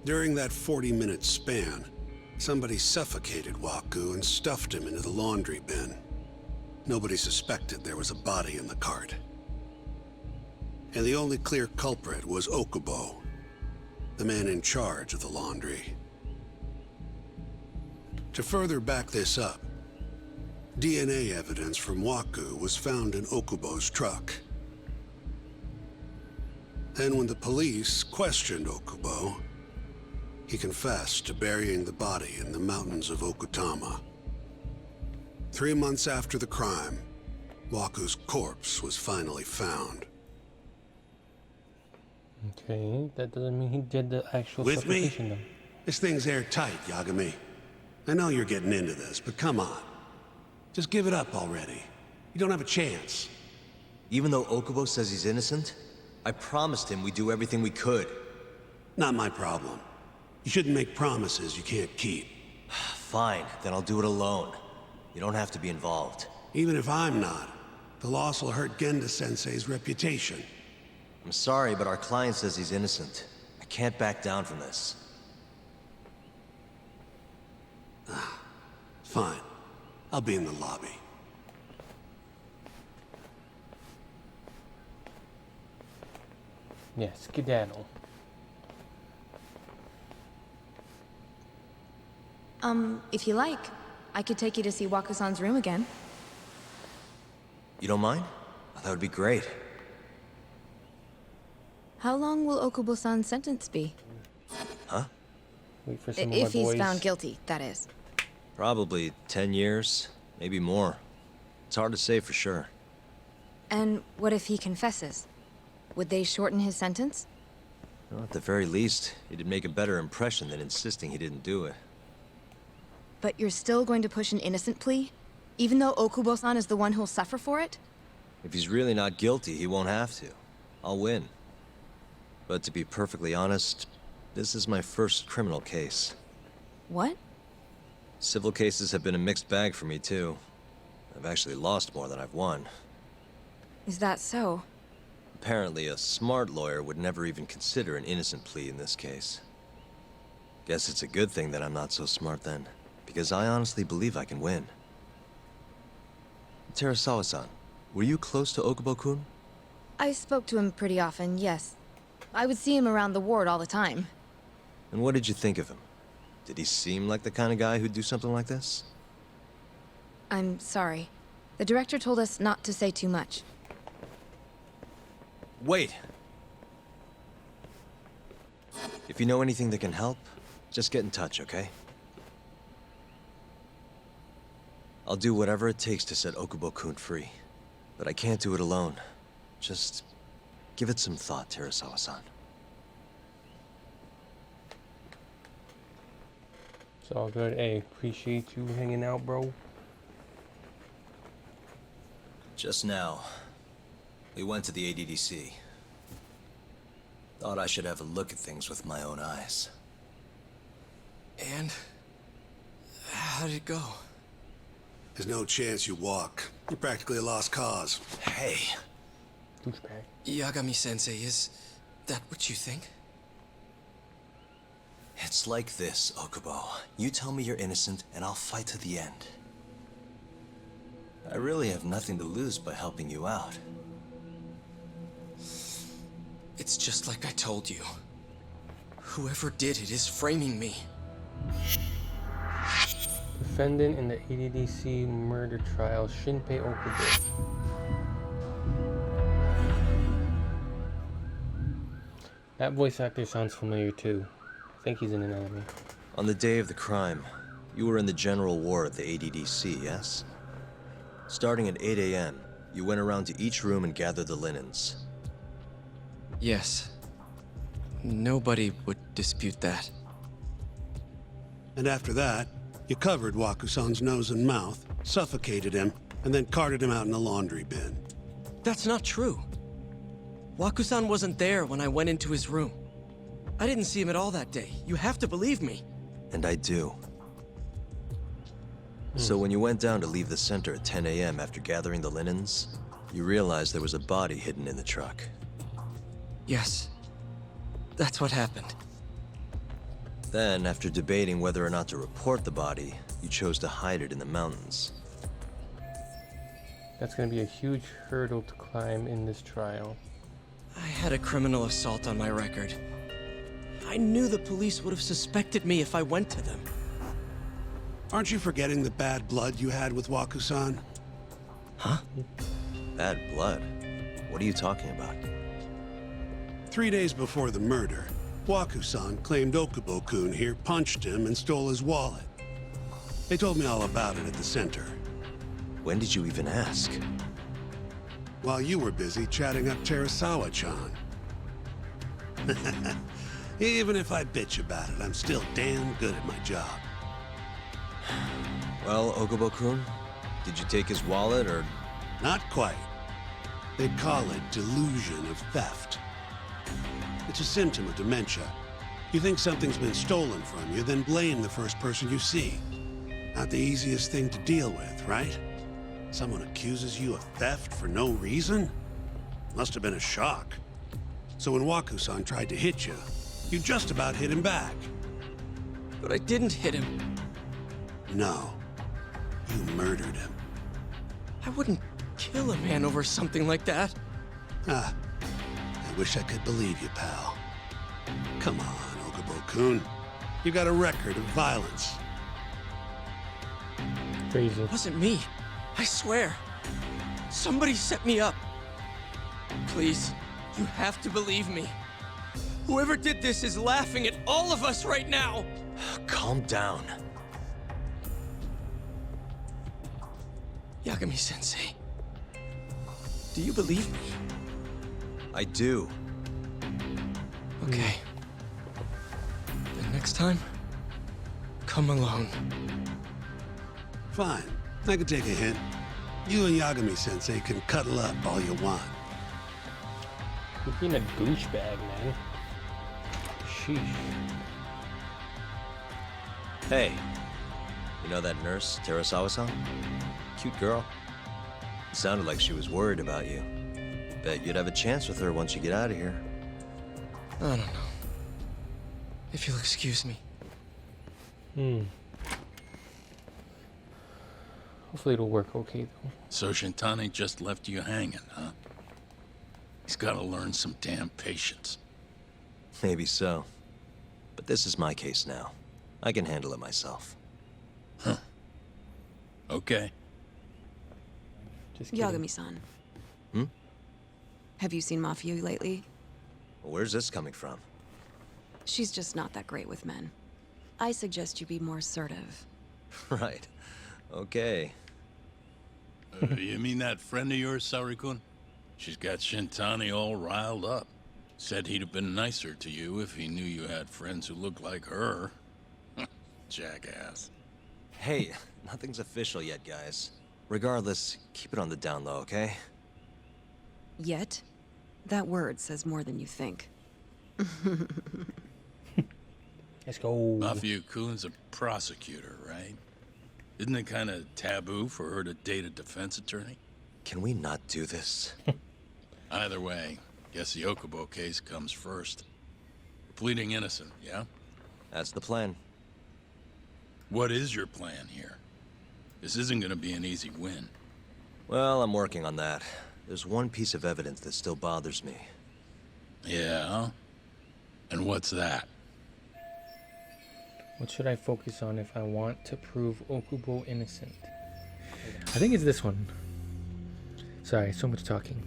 S7: During that 40-minute span, somebody suffocated Waku and stuffed him into the laundry bin. Nobody suspected there was a body in the cart. And the only clear culprit was Okubo, the man in charge of the laundry. To further back this up, DNA evidence from Waku was found in Okubo's truck. Then when the police questioned Okubo, he confessed to burying the body in the mountains of Okutama. 3 months after the crime, Waku's corpse was finally found.
S2: Okay, that doesn't mean he did the actual
S7: With me?
S2: suffocation though.
S7: This thing's airtight, Yagami. I know you're getting into this, but come on. Just give it up already. You don't have a chance.
S4: Even though Okubo says he's innocent, I promised him we'd do everything we could.
S7: Not my problem. You shouldn't make promises you can't keep.
S4: Fine, then I'll do it alone. You don't have to be involved.
S7: Even if I'm not, the loss will hurt Genda-sensei's reputation.
S4: I'm sorry, but our client says he's innocent. I can't back down from this.
S7: Fine. I'll be in the lobby.
S2: Yeah, skedaddle.
S13: If you like, I could take you to see Wakusan's room again.
S4: You don't mind? That would be great.
S13: How long will Okubo-san's sentence be?
S4: Huh?
S2: Wait for some of
S13: If
S2: my
S13: he's
S2: boys.
S13: found guilty, that is.
S4: Probably 10 years, maybe more. It's hard to say for sure.
S13: And what if he confesses? Would they shorten his sentence?
S4: Well, at the very least, it'd make a better impression than insisting he didn't do it.
S13: But you're still going to push an innocent plea? Even though Okubo-san is the one who'll suffer for it?
S4: If he's really not guilty, he won't have to. I'll win. But to be perfectly honest, this is my first criminal case.
S13: What?
S4: Civil cases have been a mixed bag for me, too. I've actually lost more than I've won.
S13: Is that so?
S4: Apparently, a smart lawyer would never even consider an innocent plea in this case. Guess it's a good thing that I'm not so smart then, because I honestly believe I can win. Terasawa-san, were you close to Okubo-kun?
S13: I spoke to him pretty often, yes. I would see him around the ward all the time.
S4: And what did you think of him? Did he seem like the kind of guy who'd do something like this?
S13: I'm sorry. The director told us not to say too much.
S4: Wait! If you know anything that can help, just get in touch, okay? I'll do whatever it takes to set Okubo-kun free. But I can't do it alone. Just give it some thought, Terasawa-san.
S2: It's all good. Hey, appreciate you hanging out, bro.
S4: Just now, we went to the ADDC. Thought I should have a look at things with my own eyes.
S6: And? How did it go?
S7: There's no chance you walk. You're practically a lost cause.
S4: Hey!
S2: Douchebag.
S6: Yagami-sensei, is that what you think?
S4: It's like this, Okubo. You tell me you're innocent, and I'll fight to the end. I really have nothing to lose by helping you out.
S6: It's just like I told you. Whoever did it is framing me.
S2: Defendant in the ADDC murder trial, Shinpei Okubo. That voice actor sounds familiar too. I think he's in an anime.
S4: On the day of the crime, you were in the general ward at the ADDC, yes? Starting at 8 a.m., you went around to each room and gathered the linens.
S6: Yes. Nobody would dispute that.
S7: And after that, you covered Wakusan's nose and mouth, suffocated him, and then carted him out in a laundry bin.
S6: That's not true. Wakusan wasn't there when I went into his room. I didn't see him at all that day. You have to believe me.
S4: And I do. So when you went down to leave the center at 10 a.m. after gathering the linens, you realized there was a body hidden in the truck.
S6: Yes. That's what happened.
S4: Then, after debating whether or not to report the body, you chose to hide it in the mountains.
S2: That's gonna be a huge hurdle to climb in this trial.
S6: I had a criminal assault on my record. I knew the police would have suspected me if I went to them.
S7: Aren't you forgetting the bad blood you had with Wakusan?
S6: Huh?
S4: Bad blood? What are you talking about?
S7: 3 days before the murder, Wakusan claimed Okubo-kun here punched him and stole his wallet. They told me all about it at the center.
S4: When did you even ask?
S7: While you were busy chatting up Terasawa-chan. Even if I bitch about it, I'm still damn good at my job.
S4: Well, Okubo-kun, did you take his wallet, or...?
S7: Not quite. They'd call it delusion of theft. It's a symptom of dementia. You think something's been stolen from you, then blame the first person you see. Not the easiest thing to deal with, right? Someone accuses you of theft for no reason? Must have been a shock. So when Waku-san tried to hit you, you just about hit him back.
S6: But I didn't hit him.
S7: No. You murdered him.
S6: I wouldn't kill a man over something like that.
S7: Ah, I wish I could believe you, pal. Come on, Okubo-kun. You got a record of violence.
S2: Crazy.
S6: It wasn't me. I swear. Somebody set me up. Please, you have to believe me. Whoever did this is laughing at all of us right now.
S4: Calm down.
S6: Yagami-sensei, do you believe me?
S4: I do.
S6: Okay. Then next time, come alone.
S7: Fine. I can take a hint. You and Yagami-sensei can cuddle up all you want.
S2: You're being a douchebag, man. Sheesh.
S4: Hey, you know that nurse, Terasawa-san? Cute girl. Sounded like she was worried about you. Bet you'd have a chance with her once you get out of here.
S6: I don't know. If you'll excuse me.
S2: Hopefully it'll work okay, though.
S1: So Shintani just left you hanging, huh? He's gotta learn some damn patience.
S4: Maybe so. But this is my case now. I can handle it myself.
S1: Huh. Okay.
S2: Just kidding.
S8: Yagami-san.
S4: Hmm?
S8: Have you seen Mafia lately?
S4: Where's this coming from?
S8: She's just not that great with men. I suggest you be more assertive.
S4: Right. Okay.
S1: You mean that friend of yours, Saori-kun? She's got Shintani all riled up. Said he'd have been nicer to you if he knew you had friends who looked like her. Jackass.
S4: Hey, nothing's official yet, guys. Regardless, keep it on the down low, okay?
S8: Yet? That word says more than you think.
S2: Let's go.
S1: Mafia-kun's a prosecutor, right? Isn't it kind of taboo for her to date a defense attorney?
S4: Can we not do this?
S1: Either way, guess the Okubo case comes first. Pleading innocent, yeah?
S4: That's the plan.
S1: What is your plan here? This isn't gonna be an easy win.
S4: Well, I'm working on that. There's one piece of evidence that still bothers me.
S1: Yeah? And what's that?
S2: What should I focus on if I want to prove Okubo innocent? I think it's this one. Sorry, so much talking.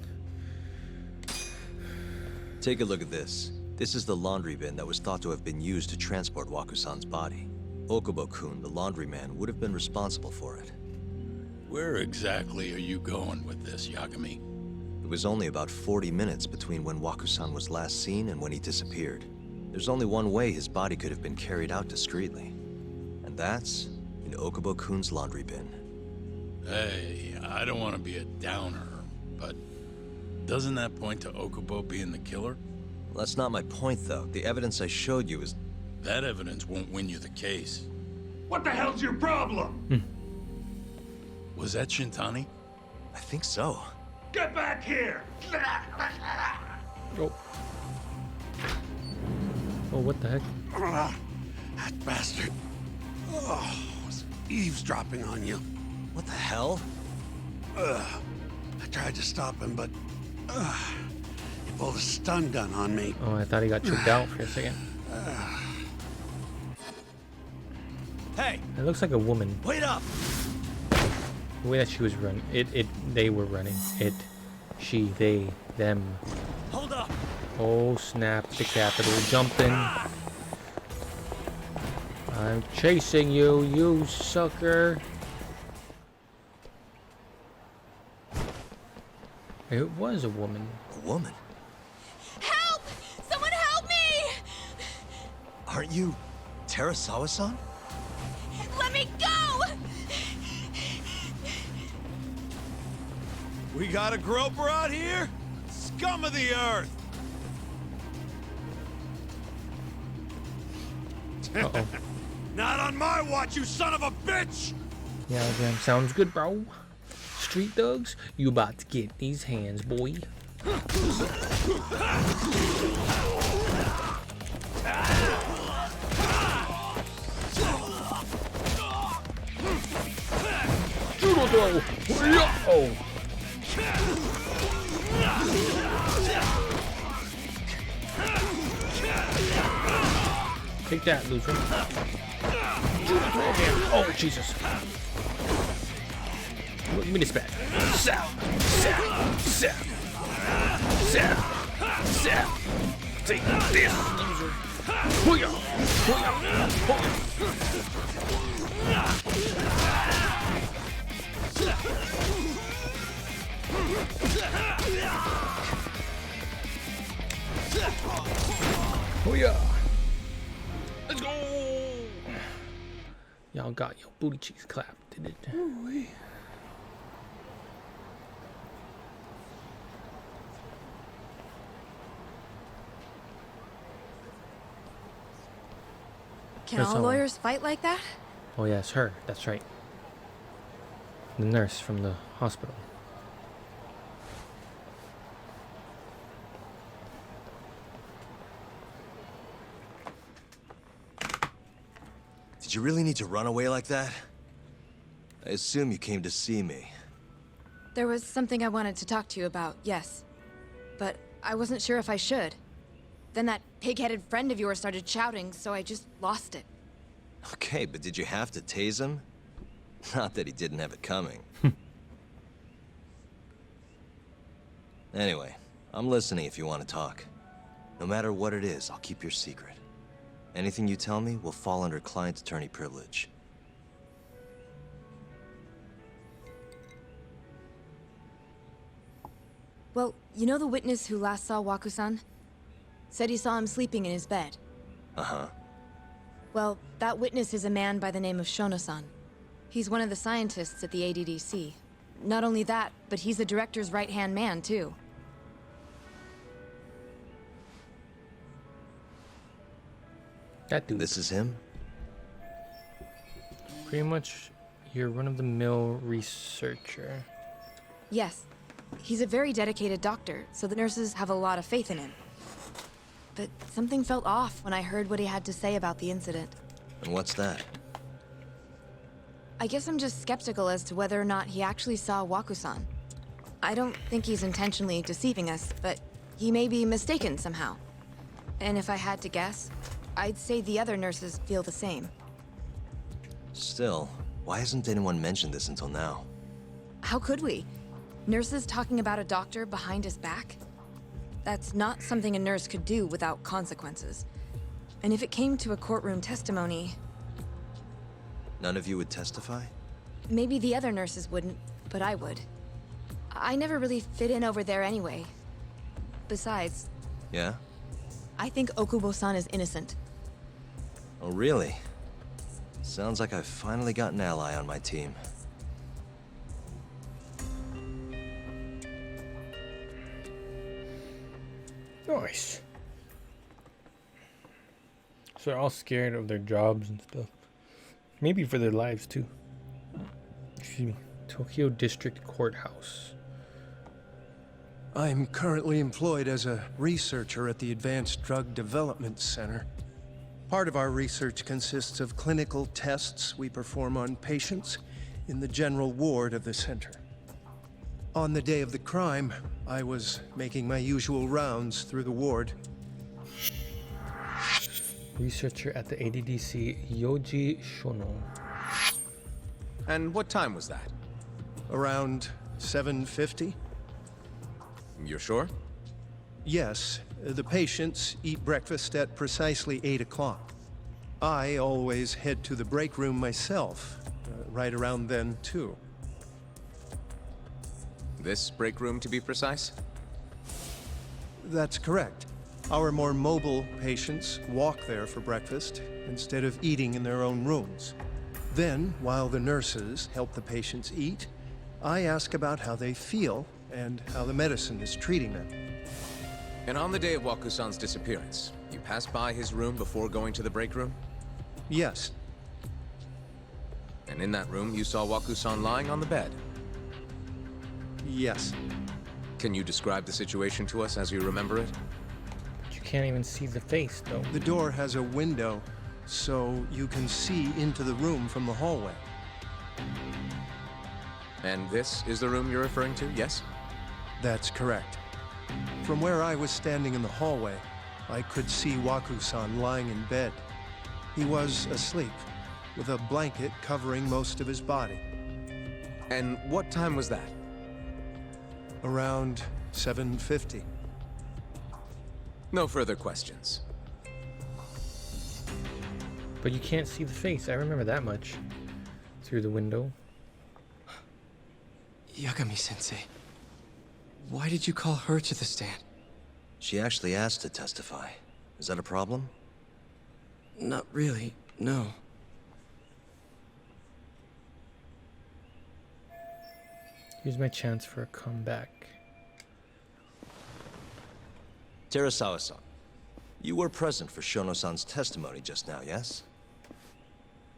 S4: Take a look at this. This is the laundry bin that was thought to have been used to transport Waku-san's body. Okubo-kun, the laundryman, would have been responsible for it.
S1: Where exactly are you going with this, Yagami?
S4: It was only about 40 minutes between when Waku-san was last seen and when he disappeared. There's only one way his body could have been carried out discreetly. And that's in Okubo-kun's laundry bin.
S1: Hey, I don't want to be a downer, but doesn't that point to Okubo being the killer?
S4: Well, that's not my point, though. The evidence I showed you is...
S1: That evidence won't win you the case.
S7: What the hell's your problem?
S1: Was that Shintani?
S4: I think so.
S7: Get back here!
S2: Oh. Oh, what the heck?
S7: That bastard. Oh, was eavesdropping on you.
S4: What the hell?
S7: I tried to stop him, but he pulled a stun gun on me.
S2: Oh, I thought he got choked out for a second.
S4: Hey!
S2: It looks like a woman.
S4: Wait up!
S2: The way that she was running. They were running. She, they, them.
S4: Hold up!
S2: Oh, snap. The capital jumping. I'm chasing you, you sucker. It was a woman.
S4: A woman?
S8: Help! Someone help me!
S4: Aren't you Terasawa-san?
S8: Let me go!
S12: We got a groper out here? Scum of the earth!
S2: Uh-oh.
S12: Not on my watch, you son of a bitch!
S2: Yeah, damn, sounds good, bro. Street thugs, you about to get these hands, boy. Judo throw! Oh! Take that, loser. Judo throw again. Oh, Jesus. Give me this back. Sap! Sap! Sap! Sap! Sap! Take this, loser. Hoo-yah! Hoo-yah! Hoo-yah! Let's go! Y'all got your booty cheeks clapped, did it? Ooh-wee.
S13: Can all lawyers fight like that?
S2: Oh yeah, it's her. That's right. The nurse from the hospital.
S4: Did you really need to run away like that? I assume you came to see me.
S13: There was something I wanted to talk to you about, yes. But I wasn't sure if I should. Then that pig-headed friend of yours started shouting, so I just lost it.
S4: Okay, but did you have to tase him? Not that he didn't have it coming. Anyway, I'm listening if you want to talk. No matter what it is, I'll keep your secret. Anything you tell me will fall under client attorney privilege.
S13: Well, you know the witness who last saw Waku-san? Said he saw him sleeping in his bed.
S4: Uh-huh.
S13: Well, that witness is a man by the name of Shono-san. He's one of the scientists at the ADDC. Not only that, but he's the director's right-hand man, too.
S2: That dude.
S4: This is him?
S2: Pretty much your run-of-the-mill researcher.
S13: Yes. He's a very dedicated doctor, so the nurses have a lot of faith in him. But something felt off when I heard what he had to say about the incident.
S4: And what's that?
S13: I guess I'm just skeptical as to whether or not he actually saw Waku-san. I don't think he's intentionally deceiving us, but he may be mistaken somehow. And if I had to guess, I'd say the other nurses feel the same.
S4: Still, why hasn't anyone mentioned this until now?
S13: How could we? Nurses talking about a doctor behind his back? That's not something a nurse could do without consequences. And if it came to a courtroom testimony...
S4: None of you would testify?
S13: Maybe the other nurses wouldn't, but I would. I never really fit in over there anyway. Besides...
S4: Yeah?
S13: I think Okubo-san is innocent.
S4: Oh, really? Sounds like I've finally got an ally on my team.
S2: Nice. So they're all scared of their jobs and stuff. Maybe for their lives too. Excuse me. Tokyo District Courthouse.
S14: I'm currently employed as a researcher at the Advanced Drug Development Center. Part of our research consists of clinical tests we perform on patients in the general ward of the center. On the day of the crime, I was making my usual rounds through the ward.
S2: Researcher at the ADDC, Yoji Shono.
S5: And what time was that?
S14: Around 7:50?
S5: You're sure?
S14: Yes, the patients eat breakfast at precisely 8 o'clock. I always head to the break room myself, right around then, too.
S5: This break room, to be precise?
S14: That's correct. Our more mobile patients walk there for breakfast instead of eating in their own rooms. Then, while the nurses help the patients eat, I ask about how they feel and how the medicine is treating them.
S5: And on the day of Wakusan's disappearance, you passed by his room before going to the break room?
S14: Yes.
S5: And in that room, you saw Wakusan lying on the bed?
S14: Yes.
S5: Can you describe the situation to us as you remember it?
S2: But you can't even see the face, though.
S14: The door has a window, so you can see into the room from the hallway.
S5: And this is the room you're referring to, yes?
S14: That's correct. From where I was standing in the hallway, I could see Waku-san lying in bed. He was asleep, with a blanket covering most of his body.
S5: And what time was that?
S14: Around 7:50.
S5: No further questions.
S2: But you can't see the face. I remember that much. Through the window.
S6: Yagami-sensei, why did you call her to the stand?
S4: She actually asked to testify. Is that a problem?
S6: Not really, no.
S2: Here's my chance for a comeback.
S4: Terasawa-san, you were present for Shono-san's testimony just now, yes?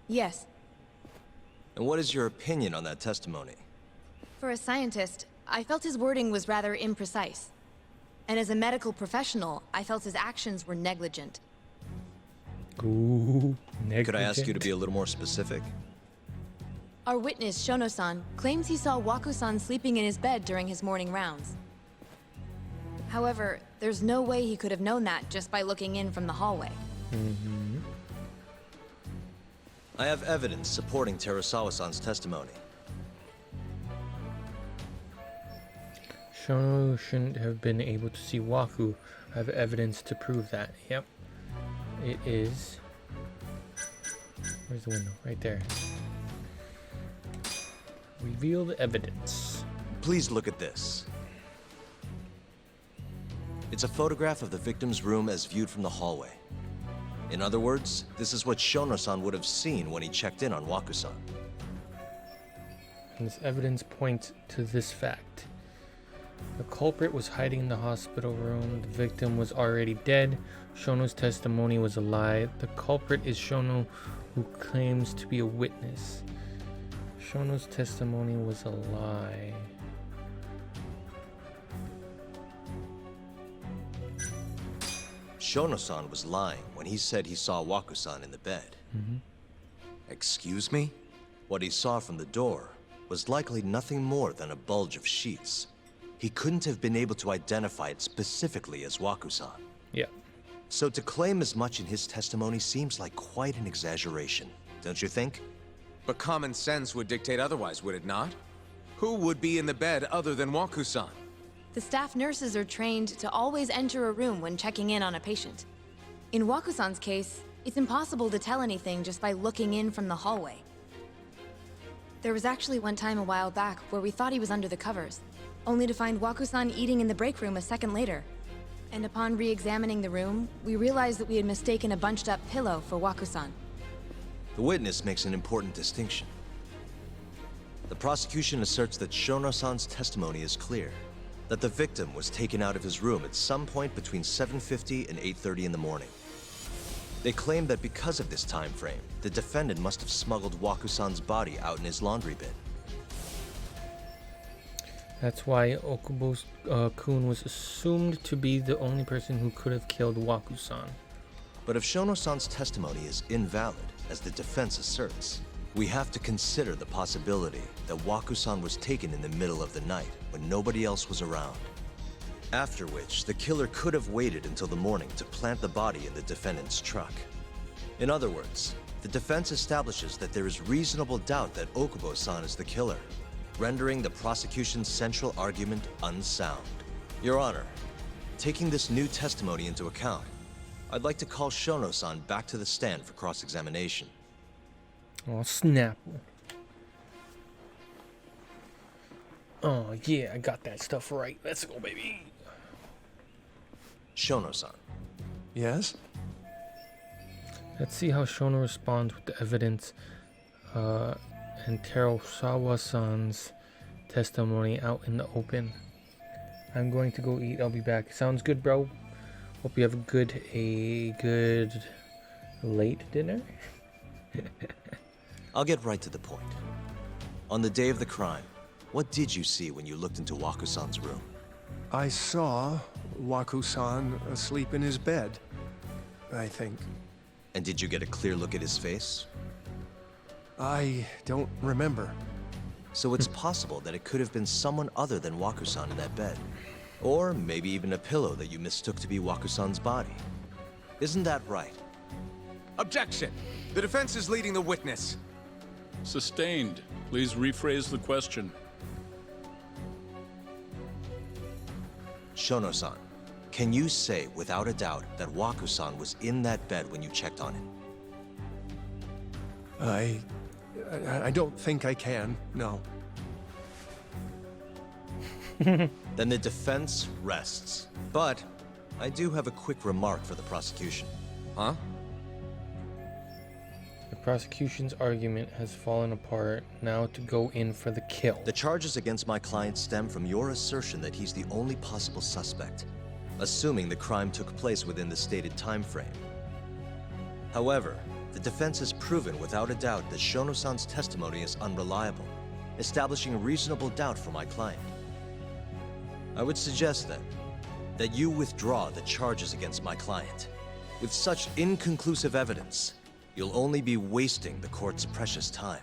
S13: Yes.
S4: And what is your opinion on that testimony?
S13: For a scientist, I felt his wording was rather imprecise. And as a medical professional, I felt his actions were negligent.
S2: Ooh, negligent.
S4: Could I ask you to be a little more specific?
S13: Our witness, Shono-san, claims he saw Waku-san sleeping in his bed during his morning rounds. However, there's no way he could have known that just by looking in from the hallway.
S4: I have evidence supporting Terasawa-san's testimony.
S2: Shono shouldn't have been able to see Waku. I have evidence to prove that. Yep. It is... Where's the window? Right there. Reveal the evidence.
S4: Please look at this. It's a photograph of the victim's room as viewed from the hallway. In other words, this is what Shono-san would have seen when he checked in on Waku-san.
S2: And this evidence points to this fact. The culprit was hiding in the hospital room. The victim was already dead. Shono's testimony was a lie. The culprit is Shono, who claims to be a witness. Shono's testimony was a lie.
S4: Shono-san was lying when he said he saw Waku-san in the bed.
S5: Excuse me?
S4: What he saw from the door was likely nothing more than a bulge of sheets. He couldn't have been able to identify it specifically as Waku-san.
S2: Yeah.
S4: So to claim as much in his testimony seems like quite an exaggeration, don't you think?
S5: But common sense would dictate otherwise, would it not? Who would be in the bed other than Waku-san?
S13: The staff nurses are trained to always enter a room when checking in on a patient. In Waku-san's case, it's impossible to tell anything just by looking in from the hallway. There was actually one time a while back where we thought he was under the covers, only to find Waku-san eating in the break room a second later. And upon re-examining the room, we realized that we had mistaken a bunched-up pillow for Waku-san.
S4: The witness makes an important distinction. The prosecution asserts that Shono-san's testimony is clear, that the victim was taken out of his room at some point between 7:50 and 8:30 in the morning. They claim that because of this time frame, the defendant must have smuggled Waku-san's body out in his laundry bin.
S2: That's why Okubo-kun was assumed to be the only person who could have killed Waku-san.
S4: But if Shono-san's testimony is invalid, as the defense asserts, we have to consider the possibility that Waku-san was taken in the middle of the night when nobody else was around. After which, the killer could have waited until the morning to plant the body in the defendant's truck. In other words, the defense establishes that there is reasonable doubt that Okubo-san is the killer, rendering the prosecution's central argument unsound. Your Honor, taking this new testimony into account, I'd like to call Shono-san back to the stand for cross-examination.
S2: Oh, snap. Oh, yeah, I got that stuff right. Let's go, baby.
S4: Shono-san,
S14: Yes?
S2: Let's see how Shono responds with the evidence and Terusawa-san's testimony out in the open. I'm going to go eat. I'll be back. Sounds good, bro. Hope you have a good late dinner.
S4: I'll get right to the point. On the day of the crime, what did you see when you looked into Waku-san's room?
S14: I saw Waku-san asleep in his bed, I think.
S4: And did you get a clear look at his face?
S14: I don't remember.
S4: So it's possible that it could have been someone other than Waku-san in that bed. Or maybe even a pillow that you mistook to be Waku-san's body. Isn't that right?
S6: Objection! The defense is leading the witness.
S1: Sustained. Please rephrase the question.
S4: Shono-san, can you say without a doubt that Waku-san was in that bed when you checked on him?
S14: I don't think I can, no.
S4: Then the defense rests. But I do have a quick remark for the prosecution.
S6: Huh?
S2: The prosecution's argument has fallen apart. Now to go in for the kill.
S4: The charges against my client stem from your assertion that he's the only possible suspect, assuming the crime took place within the stated time frame. However, the defense has proven without a doubt that Shono-san's testimony is unreliable, establishing reasonable doubt for my client. I would suggest then that you withdraw the charges against my client. With such inconclusive evidence, you'll only be wasting the court's precious time.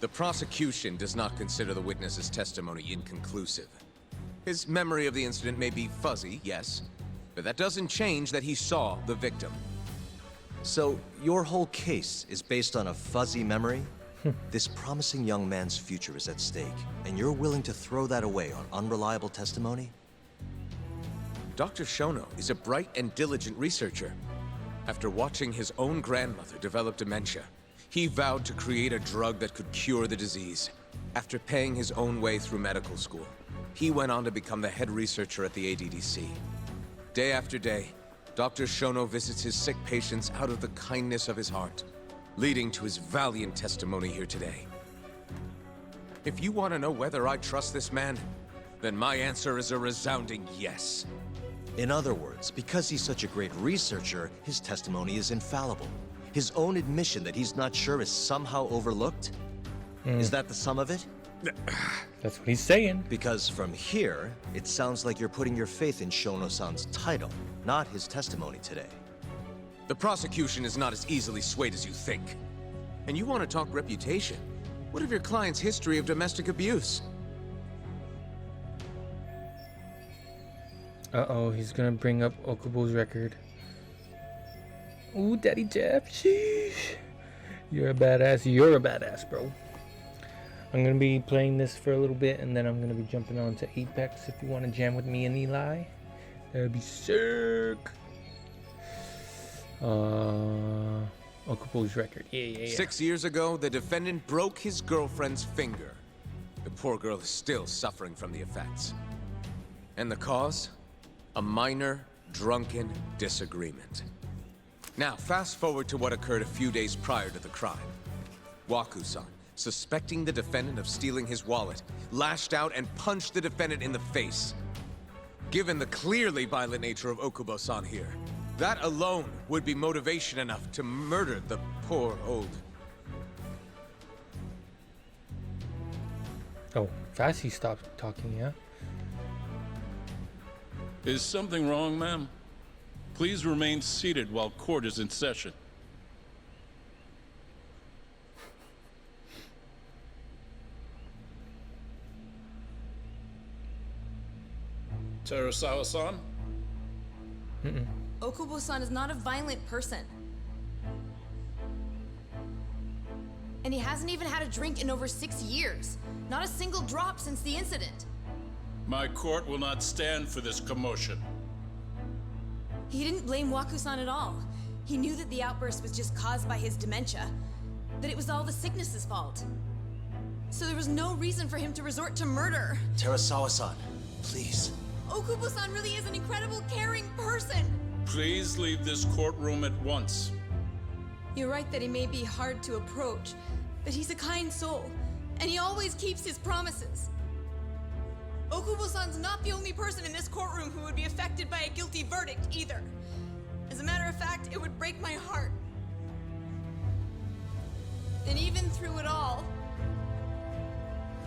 S6: The prosecution does not consider the witness's testimony inconclusive. His memory of the incident may be fuzzy, yes, but that doesn't change that he saw the victim.
S4: So, your whole case is based on a fuzzy memory? This promising young man's future is at stake, and you're willing to throw that away on unreliable testimony?
S6: Dr. Shono is a bright and diligent researcher. After watching his own grandmother develop dementia, he vowed to create a drug that could cure the disease. After paying his own way through medical school, he went on to become the head researcher at the ADDC. Day after day, Dr. Shono visits his sick patients out of the kindness of his heart, leading to his valiant testimony here today. If you want to know whether I trust this man, then my answer is a resounding yes.
S4: In other words, because he's such a great researcher, his testimony is infallible. His own admission that he's not sure is somehow overlooked? Is that the sum of it?
S2: That's what he's saying.
S4: Because from here, it sounds like you're putting your faith in Shono-san's title, not his testimony today.
S6: The prosecution is not as easily swayed as you think. And you want to talk reputation? What of your client's history of domestic abuse?
S2: Uh-oh, he's gonna bring up Okubo's record. Ooh, Daddy Jeff, sheesh. You're a badass, bro. I'm gonna be playing this for a little bit, and then I'm gonna be jumping on to Apex if you want to jam with me and Eli. That'd be sick. Okubo's record. Yeah.
S6: 6 years ago, the defendant broke his girlfriend's finger. The poor girl is still suffering from the effects. And the cause? A minor, drunken disagreement. Now, fast forward to what occurred a few days prior to the crime. Waku-san, suspecting the defendant of stealing his wallet, lashed out and punched the defendant in the face. Given the clearly violent nature of Okubo-san here, that alone would be motivation enough to murder the poor old...
S2: Oh, fast he stopped talking, yeah?
S1: Is something wrong, ma'am? Please remain seated while court is in session. Terusawa-san?
S13: Okubo-san is not a violent person. And he hasn't even had a drink in over 6 years. Not a single drop since the incident.
S1: My court will not stand for this commotion.
S13: He didn't blame Waku-san at all. He knew that the outburst was just caused by his dementia. That it was all the sickness's fault. So there was no reason for him to resort to murder.
S4: Terusawa-san, please.
S13: Okubo-san really is an incredible, caring person.
S15: please leave this courtroom at once?
S16: You're right that he may be hard to approach, but he's a kind soul, and he always keeps his promises. Okubo-san's not the only person in this courtroom who would be affected by a guilty verdict, either. As a matter of fact, it would break my heart. And even through it all,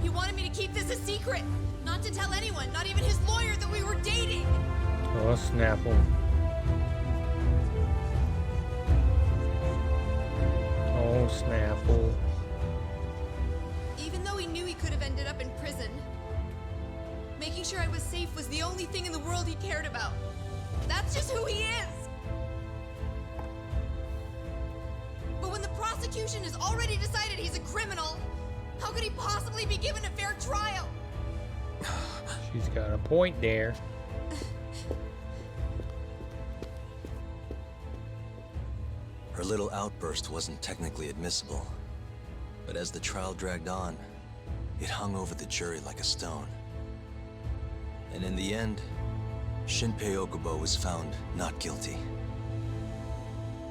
S16: he wanted me to keep this a secret, not to tell anyone, not even his lawyer, that we were dating.
S2: Oh, Snapple. Oh, Snapple.
S16: Even though he knew he could have ended up in prison, making sure I was safe was the only thing in the world he cared about. That's just who he is. But when the prosecution has already decided he's a criminal, how could he possibly be given a fair trial?
S2: She's got a point there.
S4: Her little outburst wasn't technically admissible, but as the trial dragged on, it hung over the jury like a stone. And in the end, Shinpei Okubo was found not guilty.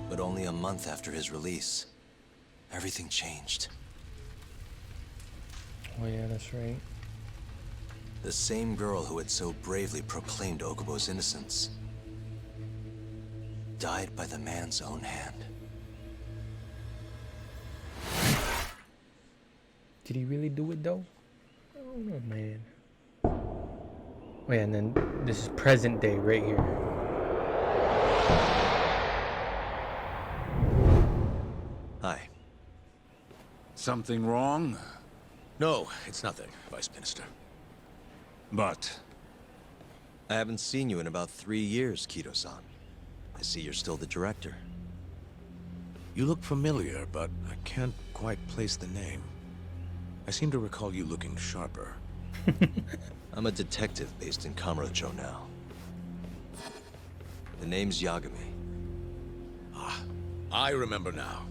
S4: But only a month after his release, everything changed.
S2: Oh yeah, that's right.
S4: The same girl who had so bravely proclaimed Okubo's innocence died by the man's own hand.
S2: Did he really do it though? I don't know, man. Oh yeah, and then this is present day right here.
S4: Hi.
S10: Something wrong?
S11: No, it's nothing, Vice Minister.
S10: But
S4: I haven't seen you in about 3 years, Kido-san. I see you're still the director.
S11: You look familiar, but I can't quite place the name. I seem to recall you looking sharper.
S4: I'm a detective based in Kamurocho now. The name's Yagami.
S11: Ah, I remember now.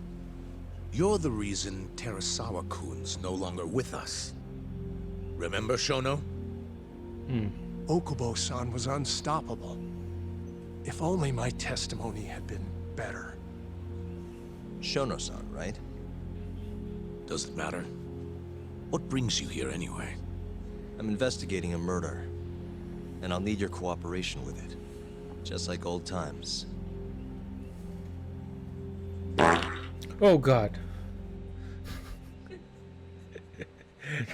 S11: You're the reason Terasawa-kun's no longer with us. Remember, Shono?
S14: Okubo-san was unstoppable. If only my testimony had been better.
S4: Shono-san, right?
S11: Does it matter? What brings you here anyway?
S4: I'm investigating a murder, and I'll need your cooperation with it. Just like old times.
S2: Oh God.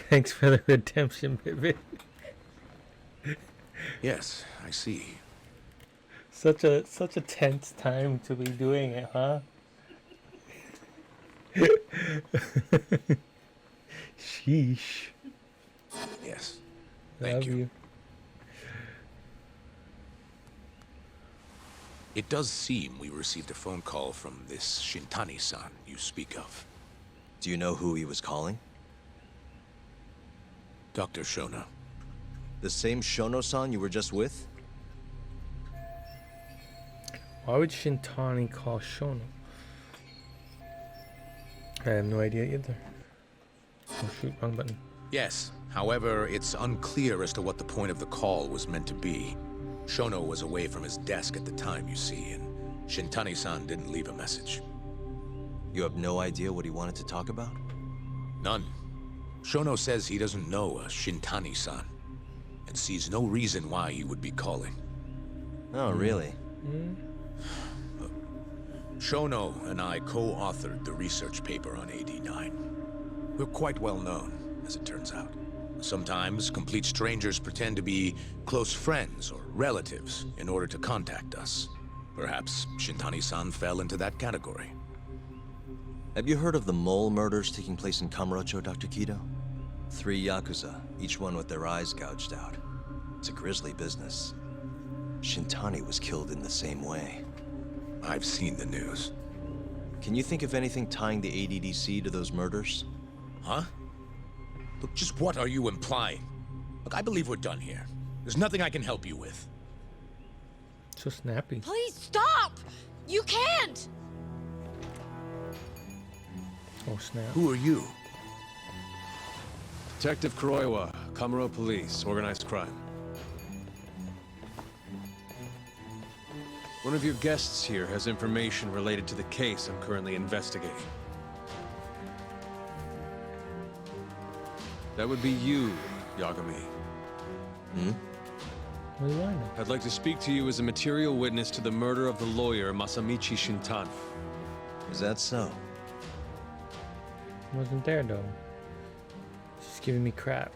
S2: Thanks for the redemption, baby.
S11: Yes, I see.
S2: Such a tense time to be doing it, huh? Sheesh.
S11: Yes. Thank
S2: Love
S11: you. It does seem we received a phone call from this Shintani-san you speak of.
S4: Do you know who he was calling?
S11: Dr. Shono.
S4: The same Shono-san you were just with?
S2: Why would Shintani call Shono? I have no idea either. Oh shoot, wrong button.
S11: Yes. However, it's unclear as to what the point of the call was meant to be. Shono was away from his desk at the time, you see, and Shintani-san didn't leave a message.
S4: You have no idea what he wanted to talk about?
S11: None. Shono says he doesn't know a Shintani-san, and sees no reason why he would be calling.
S4: Oh, really?
S11: Shono and I co-authored the research paper on AD9. We're quite well known, as it turns out. Sometimes, complete strangers pretend to be close friends or relatives in order to contact us. Perhaps Shintani-san fell into that category.
S4: Have you heard of the mole murders taking place in Kamurocho, Dr. Kido? 3 Yakuza, each one with their eyes gouged out. It's a grisly business. Shintani was killed in the same way.
S11: I've seen the news.
S4: Can you think of anything tying the ADDC to those murders?
S11: Huh? Look, just what are you implying? Look, I believe we're done here. There's nothing I can help you with.
S2: So snappy.
S16: Please stop! You can't!
S2: Oh snap.
S11: Who are you?
S5: Detective Kuroiwa, Kamuro Police, organized crime. One of your guests here has information related to the case I'm currently investigating. That would be you, Yagami.
S2: What do I know?
S5: I'd like to speak to you as a material witness to the murder of the lawyer Masamichi Shintani.
S4: Is that so?
S2: Wasn't there though. She's giving me crap.